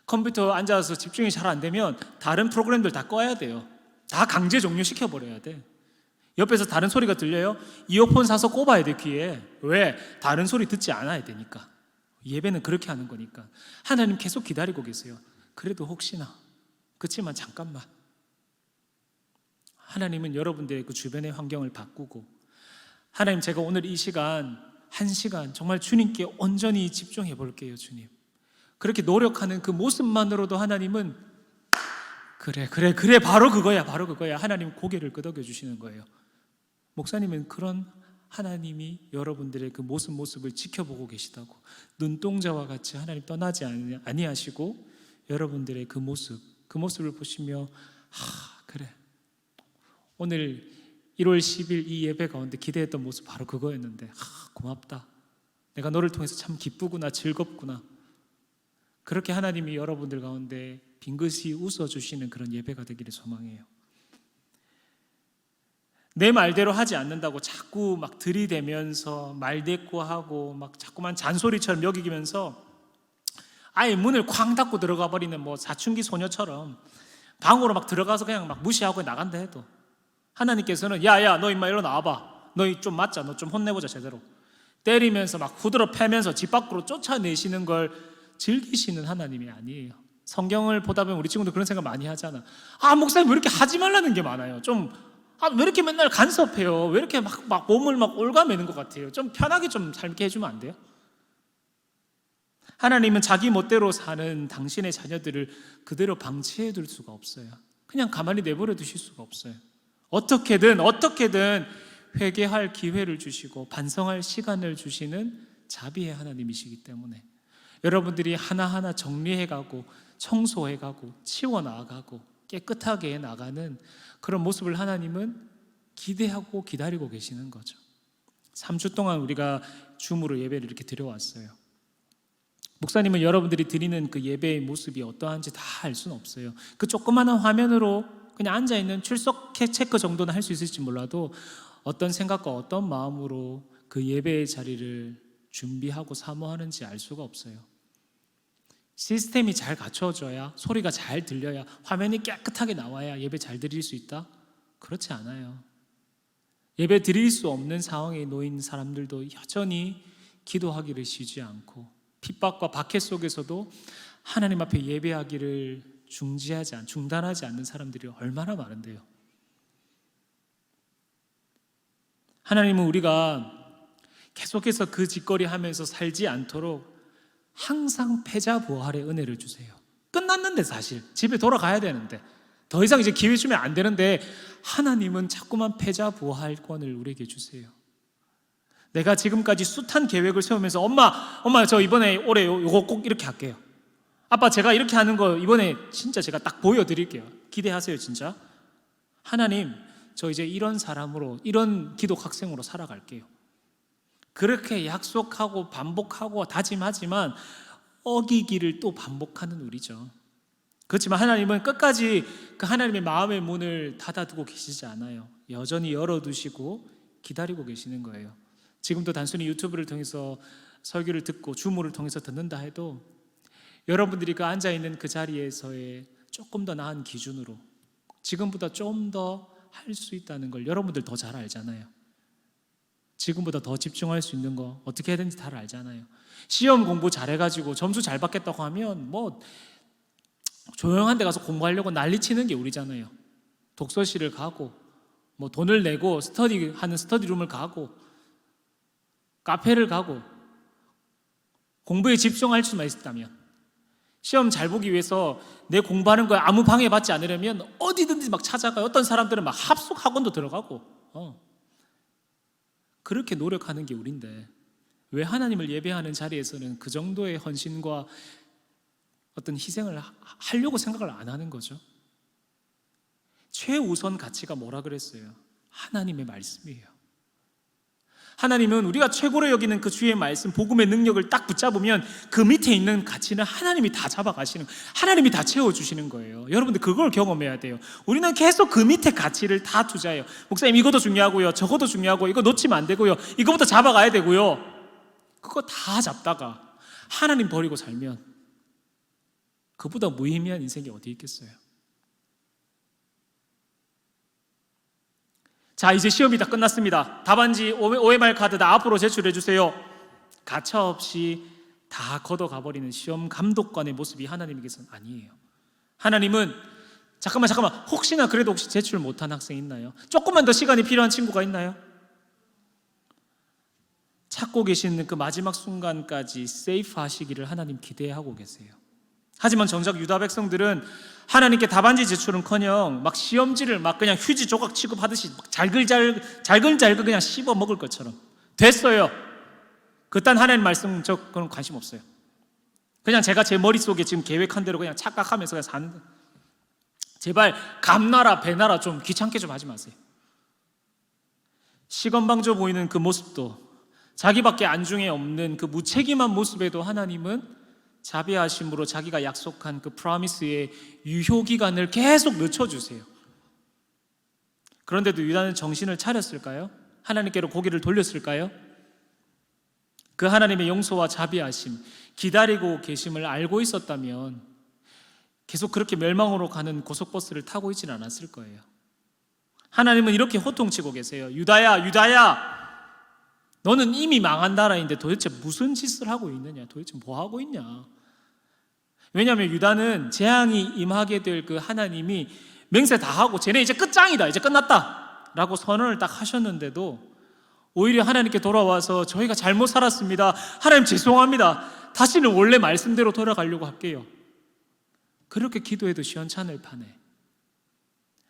컴퓨터 앉아서 집중이 잘 안 되면 다른 프로그램들 다 꺼야 돼요. 다 강제 종료시켜버려야 돼. 옆에서 다른 소리가 들려요? 이어폰 사서 꼽아야 돼, 귀에. 왜? 다른 소리 듣지 않아야 되니까. 예배는 그렇게 하는 거니까. 하나님 계속 기다리고 계세요. 그래도 혹시나, 그렇지만 잠깐만. 하나님은 여러분들의 그 주변의 환경을 바꾸고, 하나님, 제가 오늘 이 시간 1시간 정말 주님께 온전히 집중해 볼게요, 주님. 그렇게 노력하는 그 모습만으로도 하나님은 그래 바로 그거야. 하나님 고개를 끄덕여 주시는 거예요. 목사님은 그런 하나님이 여러분들의 그 모습을 지켜보고 계시다고, 눈동자와 같이 하나님 떠나지 아니하시고 여러분들의 그 모습을 보시며 그래, 오늘 1월 10일 이 예배 가운데 기대했던 모습 바로 그거였는데 고맙다. 내가 너를 통해서 참 기쁘구나, 즐겁구나. 그렇게 하나님이 여러분들 가운데 빙긋이 웃어주시는 그런 예배가 되기를 소망해요. 내 말대로 하지 않는다고 자꾸 막 들이대면서 말대꾸하고 막 자꾸만 잔소리처럼 여기면서 아예 문을 쾅 닫고 들어가 버리는 뭐 사춘기 소녀처럼 방으로 막 들어가서 그냥 막 무시하고 나간다 해도 하나님께서는 야야 너 임마 일로 나와봐. 너 좀 맞자. 너 좀 혼내보자 제대로. 때리면서 막 후드러 패면서 집 밖으로 쫓아내시는 걸 즐기시는 하나님이 아니에요. 성경을 보다 보면 우리 친구들 그런 생각 많이 하잖아. 목사님 왜 이렇게 하지 말라는 게 많아요. 왜 이렇게 맨날 간섭해요. 왜 이렇게 막 몸을 막 올가매는 것 같아요. 좀 편하게 좀 살게 해주면 안 돼요? 하나님은 자기 멋대로 사는 당신의 자녀들을 그대로 방치해 둘 수가 없어요. 그냥 가만히 내버려 두실 수가 없어요. 어떻게든 회개할 기회를 주시고 반성할 시간을 주시는 자비의 하나님이시기 때문에 여러분들이 하나하나 정리해가고 청소해가고 치워나가고 깨끗하게 나가는 그런 모습을 하나님은 기대하고 기다리고 계시는 거죠. 3주 동안 우리가 줌으로 예배를 이렇게 드려왔어요. 목사님은 여러분들이 드리는 그 예배의 모습이 어떠한지 다 알 수는 없어요. 그 조그마한 화면으로 그냥 앉아있는 출석 체크 정도는 할 수 있을지 몰라도 어떤 생각과 어떤 마음으로 그 예배의 자리를 준비하고 사모하는지 알 수가 없어요. 시스템이 잘 갖춰져야, 소리가 잘 들려야, 화면이 깨끗하게 나와야 예배 잘 드릴 수 있다? 그렇지 않아요. 예배 드릴 수 없는 상황에 놓인 사람들도 여전히 기도하기를 쉬지 않고 핍박과 박해 속에서도 하나님 앞에 예배하기를 중단하지 않는 사람들이 얼마나 많은데요. 하나님은 우리가 계속해서 그 짓거리 하면서 살지 않도록 항상 패자부활의 은혜를 주세요. 끝났는데 사실 집에 돌아가야 되는데 더 이상 이제 기회 주면 안 되는데 하나님은 자꾸만 패자부활권을 우리에게 주세요. 내가 지금까지 숱한 계획을 세우면서 엄마 저 이번에 올해 요거 꼭 이렇게 할게요. 아빠 제가 이렇게 하는 거 이번에 진짜 제가 딱 보여드릴게요. 기대하세요 진짜. 하나님 저 이제 이런 사람으로 이런 기독 학생으로 살아갈게요. 그렇게 약속하고 반복하고 다짐하지만 어기기를 또 반복하는 우리죠. 그렇지만 하나님은 끝까지 그 하나님의 마음의 문을 닫아두고 계시지 않아요. 여전히 열어두시고 기다리고 계시는 거예요. 지금도 단순히 유튜브를 통해서 설교를 듣고 주무를 통해서 듣는다 해도 여러분들이 그 앉아있는 그 자리에서의 조금 더 나은 기준으로 지금보다 좀 더 할 수 있다는 걸 여러분들 더 잘 알잖아요. 지금보다 더 집중할 수 있는 거 어떻게 해야 되는지 다 알잖아요. 시험 공부 잘해가지고 점수 잘 받겠다고 하면 뭐 조용한 데 가서 공부하려고 난리치는 게 우리잖아요. 독서실을 가고 뭐 돈을 내고 스터디하는 스터디룸을 가고 카페를 가고 공부에 집중할 수만 있었다면, 시험 잘 보기 위해서 내 공부하는 거에 아무 방해받지 않으려면 어디든지 막 찾아가요. 어떤 사람들은 막 합숙 학원도 들어가고 그렇게 노력하는 게 우린데 왜 하나님을 예배하는 자리에서는 그 정도의 헌신과 어떤 희생을 하려고 생각을 안 하는 거죠? 최우선 가치가 뭐라 그랬어요? 하나님의 말씀이에요. 하나님은 우리가 최고로 여기는 그 주의 말씀, 복음의 능력을 딱 붙잡으면 그 밑에 있는 가치는 하나님이 다 잡아가시는, 하나님이 다 채워주시는 거예요. 여러분들 그걸 경험해야 돼요. 우리는 계속 그 밑에 가치를 다 투자해요. 목사님 이것도 중요하고요, 저것도 중요하고, 이거 놓치면 안 되고요, 이거부터 잡아가야 되고요. 그거 다 잡다가 하나님 버리고 살면 그보다 무의미한 인생이 어디 있겠어요? 자, 이제 시험이 다 끝났습니다. 답안지 OMR 카드 다 앞으로 제출해 주세요. 가차없이 다 걷어가버리는 시험 감독관의 모습이 하나님에게서는 아니에요. 하나님은 잠깐만 혹시나 그래도 혹시 제출 못한 학생 있나요? 조금만 더 시간이 필요한 친구가 있나요? 찾고 계시는 그 마지막 순간까지 세이프 하시기를 하나님 기대하고 계세요. 하지만 정작 유다 백성들은 하나님께 답안지 제출은커녕 막 시험지를 막 그냥 휴지 조각 취급하듯이 막 잘글잘글 그냥 씹어 먹을 것처럼 됐어요. 그딴 하나님 말씀 그건 관심 없어요. 그냥 제가 제 머릿속에 지금 계획한 대로 그냥 착각하면서 그냥 사는 거예요. 제발 감나라 배나라 좀 귀찮게 좀 하지 마세요. 시건방져 보이는 그 모습도, 자기밖에 안중에 없는 그 무책임한 모습에도 하나님은 자비하심으로 자기가 약속한 그 프로미스의 유효기간을 계속 늦춰주세요. 그런데도 유다는 정신을 차렸을까요? 하나님께로 고개를 돌렸을까요? 그 하나님의 용서와 자비하심, 기다리고 계심을 알고 있었다면 계속 그렇게 멸망으로 가는 고속버스를 타고 있지는 않았을 거예요. 하나님은 이렇게 호통치고 계세요. 유다야 너는 이미 망한 나라인데 도대체 무슨 짓을 하고 있느냐? 도대체 뭐 하고 있냐? 왜냐하면 유다는 재앙이 임하게 될 그 하나님이 맹세 다 하고 쟤네 이제 끝장이다, 이제 끝났다 라고 선언을 딱 하셨는데도 오히려 하나님께 돌아와서 저희가 잘못 살았습니다, 하나님 죄송합니다, 다시는 원래 말씀대로 돌아가려고 할게요, 그렇게 기도해도 시원찮을 판에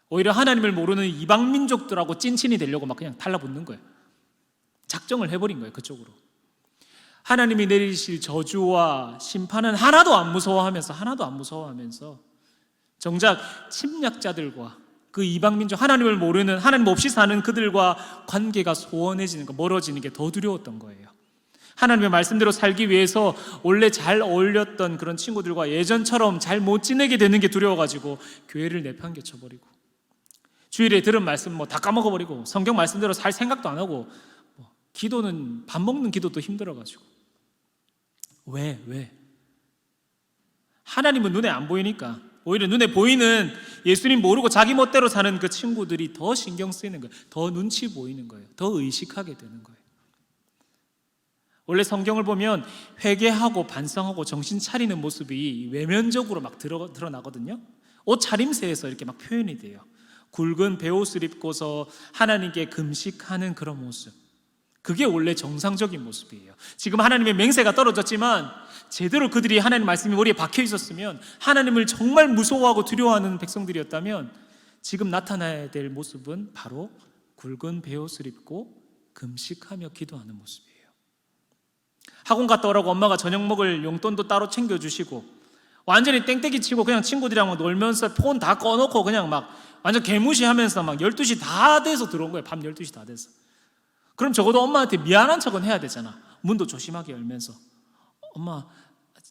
오히려 하나님을 모르는 이방 민족들하고 찐친이 되려고 막 그냥 달라붙는 거예요. 작정을 해버린 거예요. 그쪽으로 하나님이 내리실 저주와 심판은 하나도 안 무서워하면서 정작 침략자들과 그 이방민족, 하나님을 모르는, 하나님 없이 사는 그들과 관계가 소원해지는 거, 멀어지는 게 더 두려웠던 거예요. 하나님의 말씀대로 살기 위해서 원래 잘 어울렸던 그런 친구들과 예전처럼 잘 못 지내게 되는 게 두려워가지고 교회를 내팽개쳐버리고 주일에 들은 말씀 다 까먹어버리고 성경 말씀대로 살 생각도 안 하고 기도는 밥 먹는 기도도 힘들어가지고. 왜? 하나님은 눈에 안 보이니까 오히려 눈에 보이는 예수님 모르고 자기 멋대로 사는 그 친구들이 더 신경 쓰이는 거예요. 더 눈치 보이는 거예요. 더 의식하게 되는 거예요. 원래 성경을 보면 회개하고 반성하고 정신 차리는 모습이 외면적으로 막 드러나거든요. 옷 차림새에서 이렇게 막 표현이 돼요. 굵은 베옷을 입고서 하나님께 금식하는 그런 모습, 그게 원래 정상적인 모습이에요. 지금 하나님의 맹세가 떨어졌지만 제대로 그들이 하나님 말씀이 머리에 박혀 있었으면, 하나님을 정말 무서워하고 두려워하는 백성들이었다면 지금 나타나야 될 모습은 바로 굵은 베옷을 입고 금식하며 기도하는 모습이에요. 학원 갔다 오라고 엄마가 저녁 먹을 용돈도 따로 챙겨주시고, 완전히 땡땡이 치고 그냥 친구들이랑 놀면서 폰 다 꺼놓고 그냥 막 완전 개무시하면서 막 12시 다 돼서 들어온 거예요. 밤 12시 다 돼서. 그럼 적어도 엄마한테 미안한 척은 해야 되잖아. 문도 조심하게 열면서, 엄마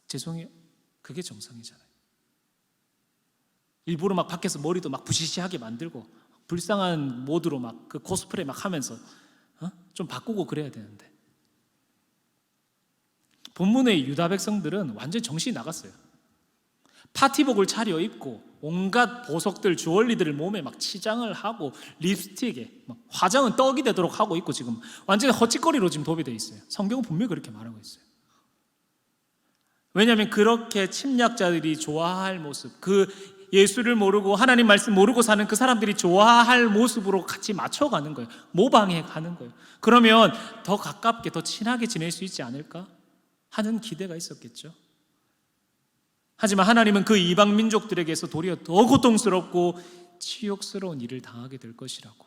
죄송해요. 그게 정상이잖아요. 일부러 막 밖에서 머리도 막 부시시하게 만들고 불쌍한 모드로 막 그 코스프레 막 하면서 좀 바꾸고 그래야 되는데, 본문의 유다 백성들은 완전히 정신이 나갔어요. 파티복을 차려입고 온갖 보석들, 주얼리들을 몸에 막 치장을 하고 립스틱에 막 화장은 떡이 되도록 하고 있고 지금 완전히 헛짓거리로 지금 도배되어 있어요. 성경은 분명히 그렇게 말하고 있어요. 왜냐하면 그렇게 침략자들이 좋아할 모습, 그 예수를 모르고 하나님 말씀 모르고 사는 그 사람들이 좋아할 모습으로 같이 맞춰가는 거예요. 모방해 가는 거예요. 그러면 더 가깝게, 더 친하게 지낼 수 있지 않을까 하는 기대가 있었겠죠. 하지만 하나님은 그 이방 민족들에게서 도리어 더 고통스럽고 치욕스러운 일을 당하게 될 것이라고,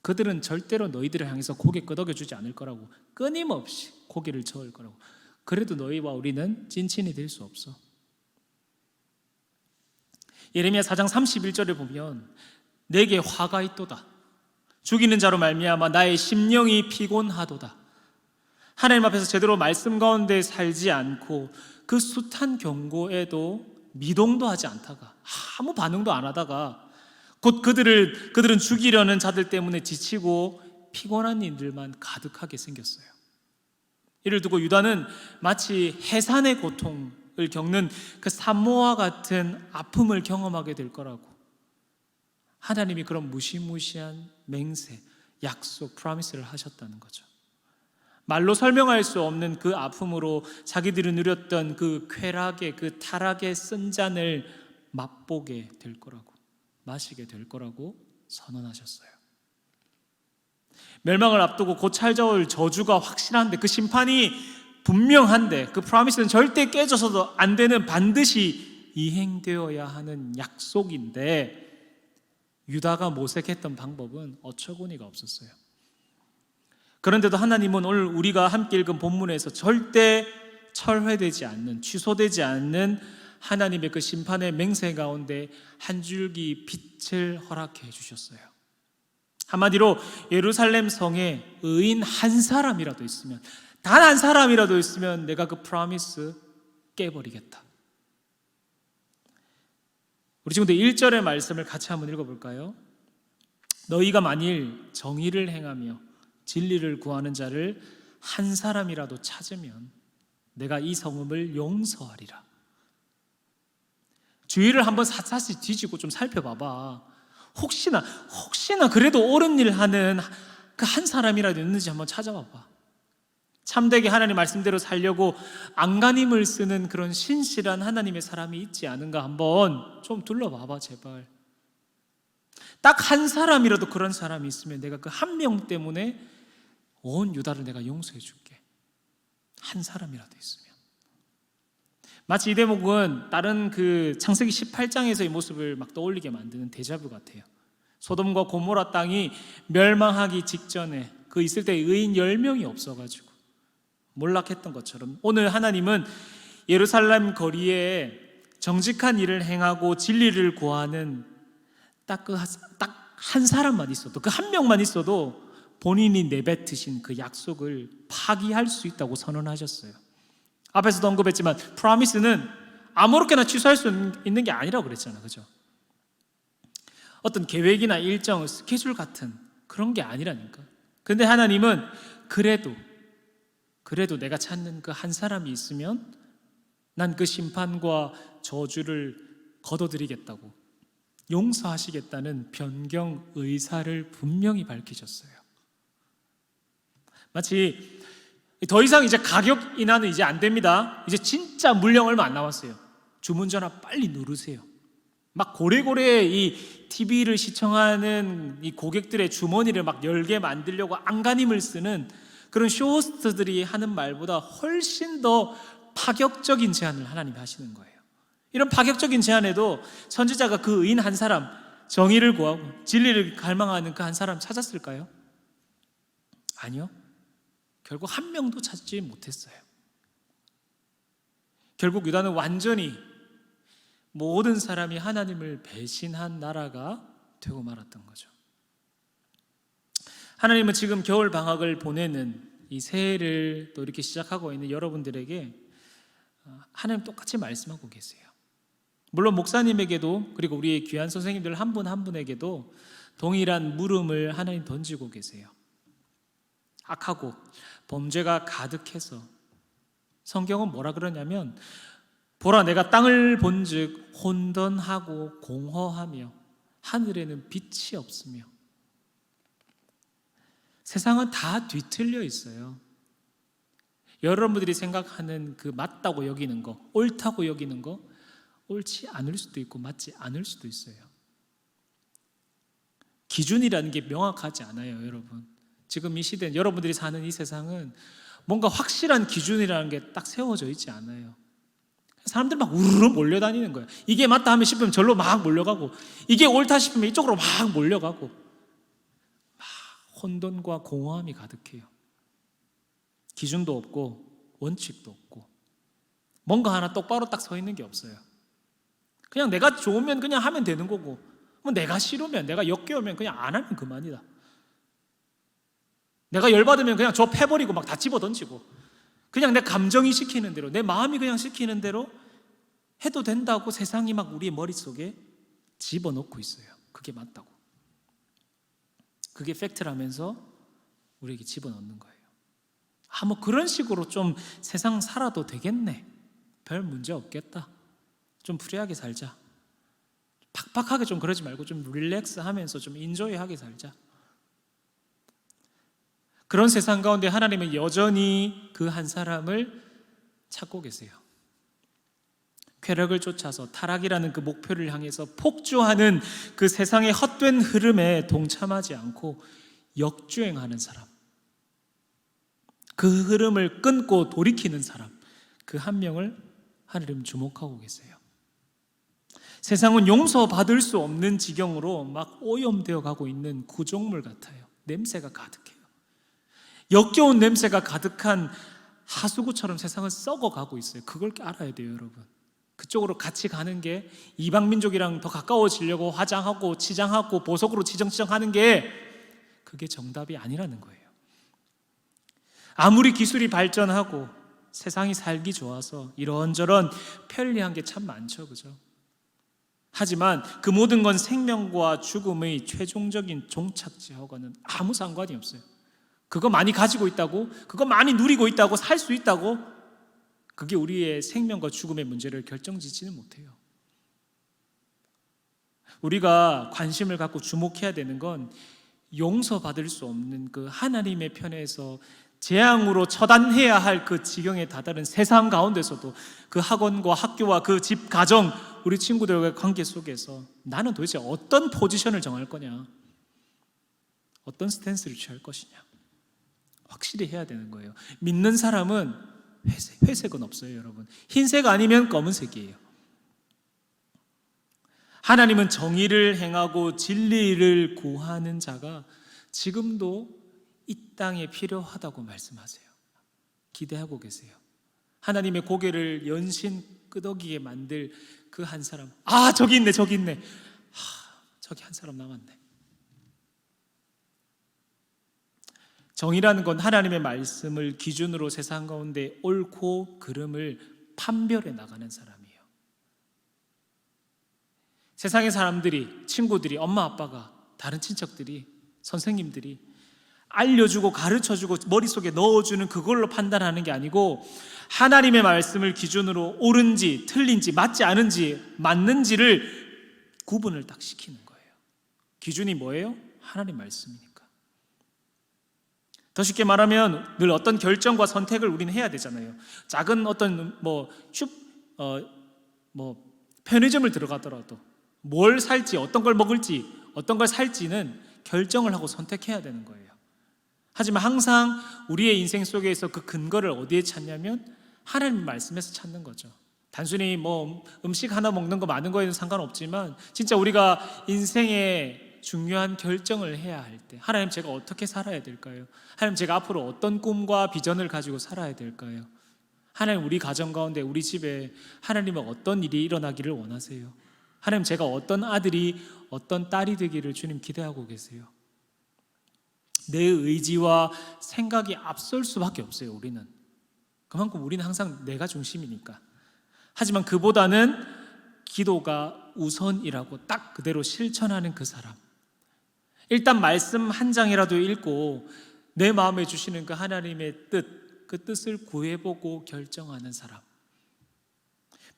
그들은 절대로 너희들을 향해서 고개 끄덕여주지 않을 거라고, 끊임없이 고개를 저을 거라고, 그래도 너희와 우리는 찐친이 될 수 없어. 예레미야 4장 31절을 보면 내게 화가 있도다, 죽이는 자로 말미암아 나의 심령이 피곤하도다. 하나님 앞에서 제대로 말씀 가운데 살지 않고 그 숱한 경고에도 미동도 하지 않다가, 아무 반응도 안 하다가 곧 그들은 죽이려는 자들 때문에 지치고 피곤한 일들만 가득하게 생겼어요. 이를 두고 유다는 마치 해산의 고통을 겪는 그 산모와 같은 아픔을 경험하게 될 거라고, 하나님이 그런 무시무시한 맹세, 약속, 프로미스를 하셨다는 거죠. 말로 설명할 수 없는 그 아픔으로 자기들이 누렸던 그 쾌락의, 그 타락의 쓴잔을 맛보게 될 거라고, 마시게 될 거라고 선언하셨어요. 멸망을 앞두고 곧 찾아올 저주가 확실한데, 그 심판이 분명한데, 그 프로미스는 절대 깨져서도 안 되는, 반드시 이행되어야 하는 약속인데, 유다가 모색했던 방법은 어처구니가 없었어요. 그런데도 하나님은 오늘 우리가 함께 읽은 본문에서 절대 철회되지 않는, 취소되지 않는 하나님의 그 심판의 맹세 가운데 한 줄기 빛을 허락해 주셨어요. 한마디로 예루살렘 성에 의인 한 사람이라도 있으면, 단 한 사람이라도 있으면 내가 그 프로미스 깨버리겠다. 우리 친구들 1절의 말씀을 같이 한번 읽어볼까요? 너희가 만일 정의를 행하며 진리를 구하는 자를 한 사람이라도 찾으면 내가 이 성읍을 용서하리라. 주위를 한번 사사시 뒤지고 좀 살펴봐봐. 혹시나 그래도 옳은 일 하는 그 한 사람이라도 있는지 한번 찾아봐봐. 참되게 하나님 말씀대로 살려고 안간힘을 쓰는 그런 신실한 하나님의 사람이 있지 않은가 한번 좀 둘러봐봐, 제발. 딱 한 사람이라도 그런 사람이 있으면 내가 그 한 명 때문에 온 유다를 내가 용서해 줄게. 한 사람이라도 있으면. 마치 이 대목은 다른 그 창세기 18장에서의 모습을 막 떠올리게 만드는 데자뷰 같아요. 소돔과 고모라 땅이 멸망하기 직전에 그 있을 때 의인 10명이 없어가지고 몰락했던 것처럼, 오늘 하나님은 예루살렘 거리에 정직한 일을 행하고 진리를 구하는 딱 한 사람만 있어도, 그 한 명만 있어도 본인이 내뱉으신 그 약속을 파기할 수 있다고 선언하셨어요. 앞에서도 언급했지만 프로미스는 아무렇게나 취소할 수 있는 게 아니라고 그랬잖아, 그죠? 어떤 계획이나 일정, 스케줄 같은 그런 게 아니라니까. 근데 하나님은 그래도 내가 찾는 그 한 사람이 있으면 난 그 심판과 저주를 거둬드리겠다고, 용서하시겠다는 변경 의사를 분명히 밝히셨어요. 마치 더 이상 이제 가격 인하는 이제 안 됩니다. 이제 진짜 물량 얼마 안 남았어요. 주문 전화 빨리 누르세요. 막 고래고래 이 TV를 시청하는 이 고객들의 주머니를 막 열게 만들려고 안간힘을 쓰는 그런 쇼호스트들이 하는 말보다 훨씬 더 파격적인 제안을 하나님이 하시는 거예요. 이런 파격적인 제안에도 선지자가 그 의인 한 사람, 정의를 구하고 진리를 갈망하는 그 한 사람 찾았을까요? 아니요. 결국 한 명도 찾지 못했어요. 결국 유다는 완전히 모든 사람이 하나님을 배신한 나라가 되고 말았던 거죠. 하나님은 지금 겨울 방학을 보내는 이 새해를 또 이렇게 시작하고 있는 여러분들에게 하나님 똑같이 말씀하고 계세요. 물론 목사님에게도 그리고 우리의 귀한 선생님들 한 분 한 분에게도 동일한 물음을 하나님 던지고 계세요. 악하고 범죄가 가득해서 성경은 뭐라 그러냐면 보라 내가 땅을 본즉 혼돈하고 공허하며 하늘에는 빛이 없으며 세상은 다 뒤틀려 있어요. 여러분들이 생각하는 그 맞다고 여기는 거, 옳다고 여기는 거 옳지 않을 수도 있고 맞지 않을 수도 있어요. 기준이라는 게 명확하지 않아요, 여러분. 지금 이 시대 여러분들이 사는 이 세상은 뭔가 확실한 기준이라는 게 딱 세워져 있지 않아요. 사람들 막 우르르 몰려다니는 거예요. 이게 맞다 하면 싶으면 절로 막 몰려가고 이게 옳다 싶으면 이쪽으로 막 몰려가고 막 혼돈과 공허함이 가득해요. 기준도 없고 원칙도 없고 뭔가 하나 똑바로 딱 서 있는 게 없어요. 그냥 내가 좋으면 그냥 하면 되는 거고 뭐 내가 싫으면 내가 역겨우면 그냥 안 하면 그만이다. 내가 열받으면 그냥 저 패버리고 막 다 집어던지고 그냥 내 감정이 시키는 대로 내 마음이 그냥 시키는 대로 해도 된다고 세상이 막 우리의 머릿속에 집어넣고 있어요. 그게 맞다고. 그게 팩트라면서 우리에게 집어넣는 거예요. 뭐 그런 식으로 좀 세상 살아도 되겠네. 별 문제 없겠다. 좀 프리하게 살자. 팍팍하게 좀 그러지 말고 좀 릴렉스 하면서 좀 인조이하게 살자. 그런 세상 가운데 하나님은 여전히 그 한 사람을 찾고 계세요. 쾌락을 쫓아서 타락이라는 그 목표를 향해서 폭주하는 그 세상의 헛된 흐름에 동참하지 않고 역주행하는 사람, 그 흐름을 끊고 돌이키는 사람, 그 한 명을 하나님은 주목하고 계세요. 세상은 용서받을 수 없는 지경으로 막 오염되어 가고 있는 구종물 같아요. 냄새가 가득해요. 역겨운 냄새가 가득한 하수구처럼 세상은 썩어가고 있어요. 그걸 알아야 돼요, 여러분. 그쪽으로 같이 가는 게 이방 민족이랑 더 가까워지려고 화장하고 치장하고 보석으로 치정치정하는 게 그게 정답이 아니라는 거예요. 아무리 기술이 발전하고 세상이 살기 좋아서 이런저런 편리한 게 참 많죠, 그죠? 하지만 그 모든 건 생명과 죽음의 최종적인 종착지하고는 아무 상관이 없어요. 그거 많이 가지고 있다고, 그거 많이 누리고 있다고, 살 수 있다고 그게 우리의 생명과 죽음의 문제를 결정짓지는 못해요. 우리가 관심을 갖고 주목해야 되는 건 용서받을 수 없는 그 하나님의 편에서 재앙으로 처단해야 할 그 지경에 다다른 세상 가운데서도 그 학원과 학교와 그 집, 가정, 우리 친구들과의 관계 속에서 나는 도대체 어떤 포지션을 정할 거냐, 어떤 스탠스를 취할 것이냐 확실히 해야 되는 거예요. 믿는 사람은 회색은 없어요, 여러분. 흰색 아니면 검은색이에요. 하나님은 정의를 행하고 진리를 구하는 자가 지금도 이 땅에 필요하다고 말씀하세요. 기대하고 계세요. 하나님의 고개를 연신 끄덕이게 만들 그 한 사람. 저기 있네, 저기 있네. 저기 한 사람 남았네. 정의라는 건 하나님의 말씀을 기준으로 세상 가운데 옳고 그름을 판별해 나가는 사람이에요. 세상의 사람들이, 친구들이, 엄마 아빠가, 다른 친척들이, 선생님들이 알려주고 가르쳐주고 머릿속에 넣어주는 그걸로 판단하는 게 아니고 하나님의 말씀을 기준으로 옳은지 틀린지 맞지 않은지 맞는지를 구분을 딱 시키는 거예요. 기준이 뭐예요? 하나님 말씀이니까. 더 쉽게 말하면 늘 어떤 결정과 선택을 우리는 해야 되잖아요. 작은 어떤 편의점을 들어가더라도 뭘 살지, 어떤 걸 먹을지, 어떤 걸 살지는 결정을 하고 선택해야 되는 거예요. 하지만 항상 우리의 인생 속에서 그 근거를 어디에 찾냐면 하나님 말씀에서 찾는 거죠. 단순히 음식 하나 먹는 거 많은 거에는 상관없지만 진짜 우리가 인생의 중요한 결정을 해야 할 때 하나님, 제가 어떻게 살아야 될까요? 하나님, 제가 앞으로 어떤 꿈과 비전을 가지고 살아야 될까요? 하나님, 우리 가정 가운데, 우리 집에 하나님은 어떤 일이 일어나기를 원하세요? 하나님, 제가 어떤 아들이, 어떤 딸이 되기를 주님 기대하고 계세요? 내 의지와 생각이 앞설 수밖에 없어요. 우리는 그만큼 우리는 항상 내가 중심이니까. 하지만 그보다는 기도가 우선이라고 딱 그대로 실천하는 그 사람, 일단 말씀 한 장이라도 읽고 내 마음에 주시는 그 하나님의 뜻, 그 뜻을 구해보고 결정하는 사람,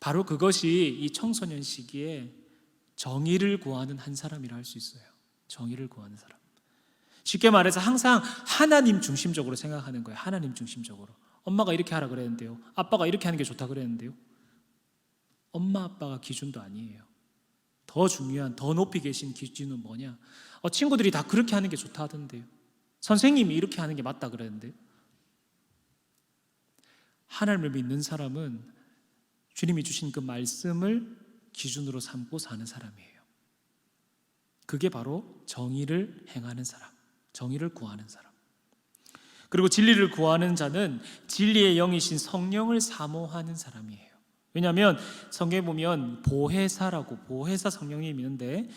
바로 그것이 이 청소년 시기에 정의를 구하는 한 사람이라 할 수 있어요. 정의를 구하는 사람. 쉽게 말해서 항상 하나님 중심적으로 생각하는 거예요. 하나님 중심적으로. 엄마가 이렇게 하라 그랬는데요, 아빠가 이렇게 하는 게 좋다 그랬는데요. 엄마 아빠가 기준도 아니에요. 더 중요한, 더 높이 계신 기준은 뭐냐? 친구들이 다 그렇게 하는 게 좋다 하던데요, 선생님이 이렇게 하는 게 맞다 그랬는데요. 하나님을 믿는 사람은 주님이 주신 그 말씀을 기준으로 삼고 사는 사람이에요. 그게 바로 정의를 행하는 사람, 정의를 구하는 사람. 그리고 진리를 구하는 자는 진리의 영이신 성령을 사모하는 사람이에요. 왜냐하면 성경에 보면 보혜사 성령님이 있는데,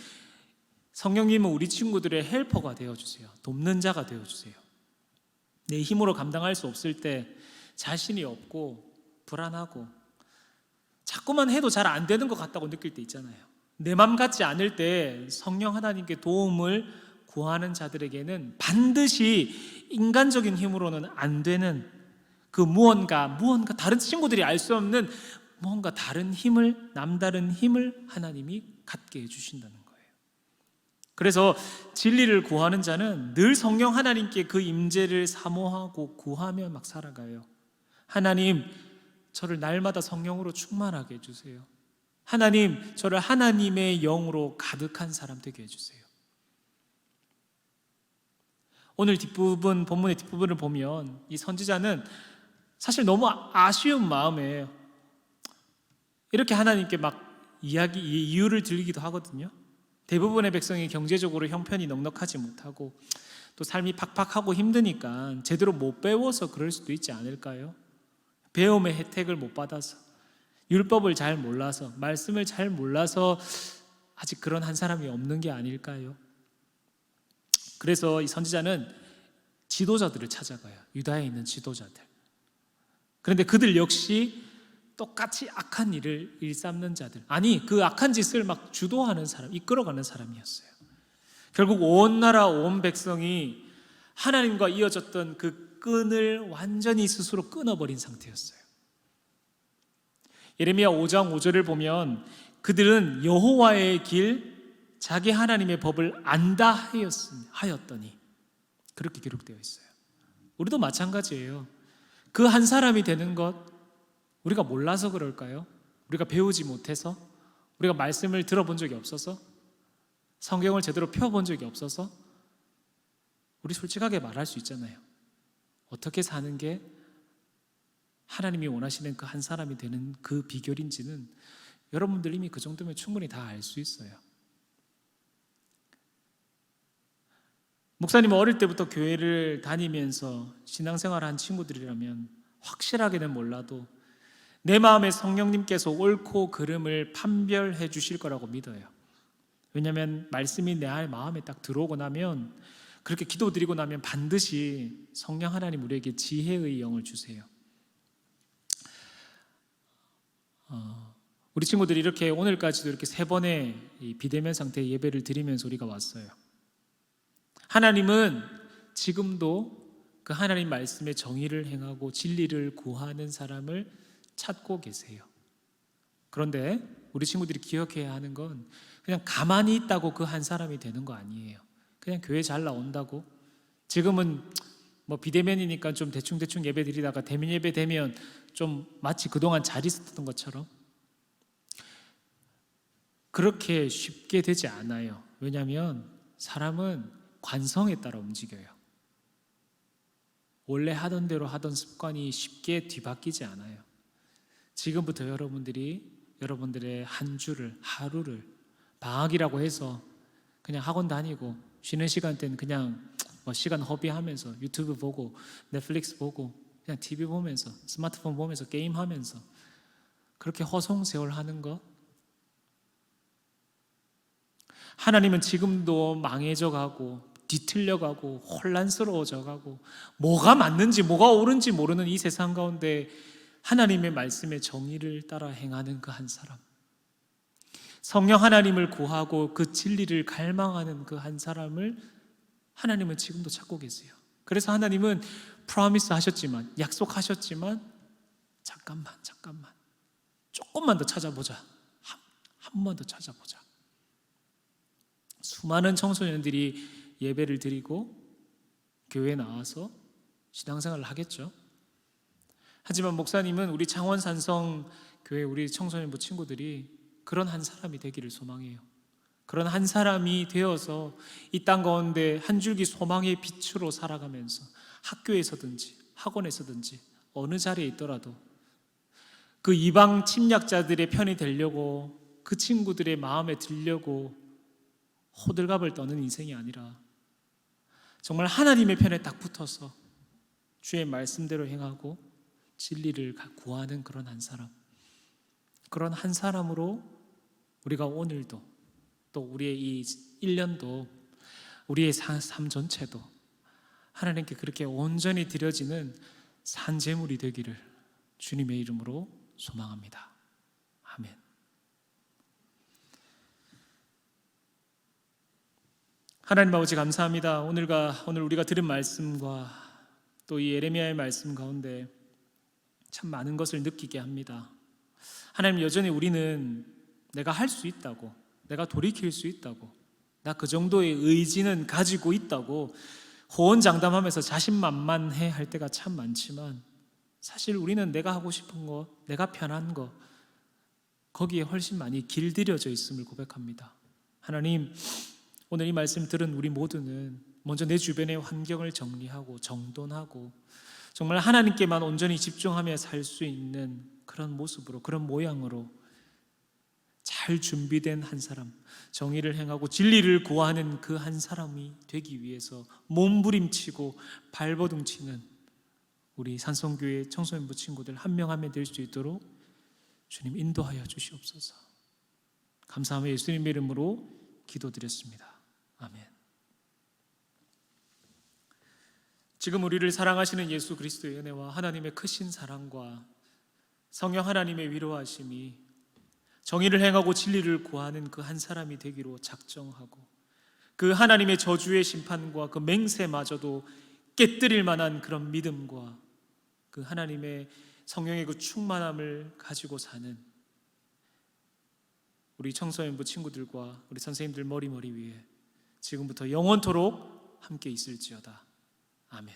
성령님은 우리 친구들의 헬퍼가 되어주세요. 돕는 자가 되어주세요. 내 힘으로 감당할 수 없을 때 자신이 없고 불안하고 자꾸만 해도 잘 안 되는 것 같다고 느낄 때 있잖아요. 내 맘 같지 않을 때 성령 하나님께 도움을 구하는 자들에게는 반드시 인간적인 힘으로는 안 되는 그 무언가 다른 친구들이 알 수 없는 뭔가 다른 힘을, 남다른 힘을 하나님이 갖게 해주신다는 거예요. 그래서 진리를 구하는 자는 늘 성령 하나님께 그 임재를 사모하고 구하며 막 살아가요. 하나님, 저를 날마다 성령으로 충만하게 해주세요. 하나님, 저를 하나님의 영으로 가득한 사람 되게 해주세요. 오늘 뒷부분, 본문의 뒷부분을 보면 이 선지자는 사실 너무 아쉬운 마음에 이렇게 하나님께 막 이유를 들리기도 하거든요. 대부분의 백성이 경제적으로 형편이 넉넉하지 못하고 또 삶이 팍팍하고 힘드니까 제대로 못 배워서 그럴 수도 있지 않을까요? 배움의 혜택을 못 받아서, 율법을 잘 몰라서, 말씀을 잘 몰라서 아직 그런 한 사람이 없는 게 아닐까요? 그래서 이 선지자는 지도자들을 찾아가요. 유다에 있는 지도자들. 그런데 그들 역시 똑같이 악한 일을 일삼는 자들, 아니 그 악한 짓을 막 주도하는 사람, 이끌어가는 사람이었어요. 결국 온 나라 온 백성이 하나님과 이어졌던 그 끈을 완전히 스스로 끊어버린 상태였어요. 예레미야 5장 5절을 보면 그들은 여호와의 길, 자기 하나님의 법을 안다 하였더니, 그렇게 기록되어 있어요. 우리도 마찬가지예요. 그 한 사람이 되는 것, 우리가 몰라서 그럴까요? 우리가 배우지 못해서? 우리가 말씀을 들어본 적이 없어서? 성경을 제대로 펴본 적이 없어서? 우리 솔직하게 말할 수 있잖아요. 어떻게 사는 게 하나님이 원하시는 그 한 사람이 되는 그 비결인지는 여러분들 이미 그 정도면 충분히 다 알 수 있어요. 목사님은 어릴 때부터 교회를 다니면서 신앙생활을 한 친구들이라면 확실하게는 몰라도 내 마음에 성령님께서 옳고 그름을 판별해 주실 거라고 믿어요. 왜냐하면 말씀이 내 마음에 딱 들어오고 나면, 그렇게 기도드리고 나면 반드시 성령 하나님 우리에게 지혜의 영을 주세요. 우리 친구들이 이렇게 오늘까지도 이렇게 3번의 이 비대면 상태의 예배를 드리면서 우리가 왔어요. 하나님은 지금도 그 하나님 말씀의 정의를 행하고 진리를 구하는 사람을 찾고 계세요. 그런데 우리 친구들이 기억해야 하는 건 그냥 가만히 있다고 그 한 사람이 되는 거 아니에요. 그냥 교회 잘 나온다고, 지금은 뭐 비대면이니까 좀 대충 예배 드리다가 대면 예배 되면 좀 마치 그동안 잘 있었던 것처럼 그렇게 쉽게 되지 않아요. 왜냐하면 사람은 관성에 따라 움직여요. 원래 하던 대로 하던 습관이 쉽게 뒤바뀌지 않아요. 지금부터 여러분들의 한 주를, 하루를 방학이라고 해서 그냥 학원 다니고 쉬는 시간 때는 그냥 뭐 시간 허비하면서 유튜브 보고 넷플릭스 보고 그냥 TV 보면서 스마트폰 보면서 게임하면서 그렇게 허송세월 하는 거, 하나님은 지금도 망해져 가고 뒤틀려 가고 혼란스러워져 가고 뭐가 맞는지 뭐가 옳은지 모르는 이 세상 가운데 하나님의 말씀의 정의를 따라 행하는 그 한 사람, 성령 하나님을 구하고 그 진리를 갈망하는 그 한 사람을 하나님은 지금도 찾고 계세요. 그래서 하나님은 프로미스 하셨지만, 약속하셨지만 잠깐만 조금만 더 찾아보자, 한 번 더 찾아보자. 수많은 청소년들이 예배를 드리고 교회에 나와서 신앙생활을 하겠죠. 하지만 목사님은 우리 창원산성 교회 우리 청소년부 친구들이 그런 한 사람이 되기를 소망해요. 그런 한 사람이 되어서 이 땅 가운데 한 줄기 소망의 빛으로 살아가면서 학교에서든지 학원에서든지 어느 자리에 있더라도 그 이방 침략자들의 편이 되려고, 그 친구들의 마음에 들려고 호들갑을 떠는 인생이 아니라 정말 하나님의 편에 딱 붙어서 주의 말씀대로 행하고 진리를 구하는 그런 한 사람, 그런 한 사람으로 우리가 오늘도 또 우리의 이 1년도 우리의 삶 전체도 하나님께 그렇게 온전히 드려지는 산제물이 되기를 주님의 이름으로 소망합니다. 아멘. 하나님 아버지 감사합니다. 오늘 우리가 들은 말씀과 또 이 예레미야의 말씀 가운데 참 많은 것을 느끼게 합니다. 하나님, 여전히 우리는 내가 할 수 있다고, 내가 돌이킬 수 있다고, 나 그 정도의 의지는 가지고 있다고 호언장담하면서 자신만만해 할 때가 참 많지만, 사실 우리는 내가 하고 싶은 거, 내가 편한 거, 거기에 훨씬 많이 길들여져 있음을 고백합니다. 하나님, 오늘 이 말씀 들은 우리 모두는 먼저 내 주변의 환경을 정리하고 정돈하고 정말 하나님께만 온전히 집중하며 살 수 있는 그런 모습으로, 그런 모양으로 잘 준비된 한 사람, 정의를 행하고 진리를 구하는 그 한 사람이 되기 위해서 몸부림치고 발버둥치는 우리 산성교회 청소년부 친구들 한 명 한 명 될 수 있도록 주님 인도하여 주시옵소서. 감사하며 예수님의 이름으로 기도드렸습니다. 아멘. 지금 우리를 사랑하시는 예수 그리스도의 은혜와 하나님의 크신 사랑과 성령 하나님의 위로하심이 정의를 행하고 진리를 구하는 그 한 사람이 되기로 작정하고 그 하나님의 저주의 심판과 그 맹세마저도 깨뜨릴 만한 그런 믿음과 그 하나님의 성령의 그 충만함을 가지고 사는 우리 청소년부 친구들과 우리 선생님들 머리 위에 지금부터 영원토록 함께 있을지어다. 아멘.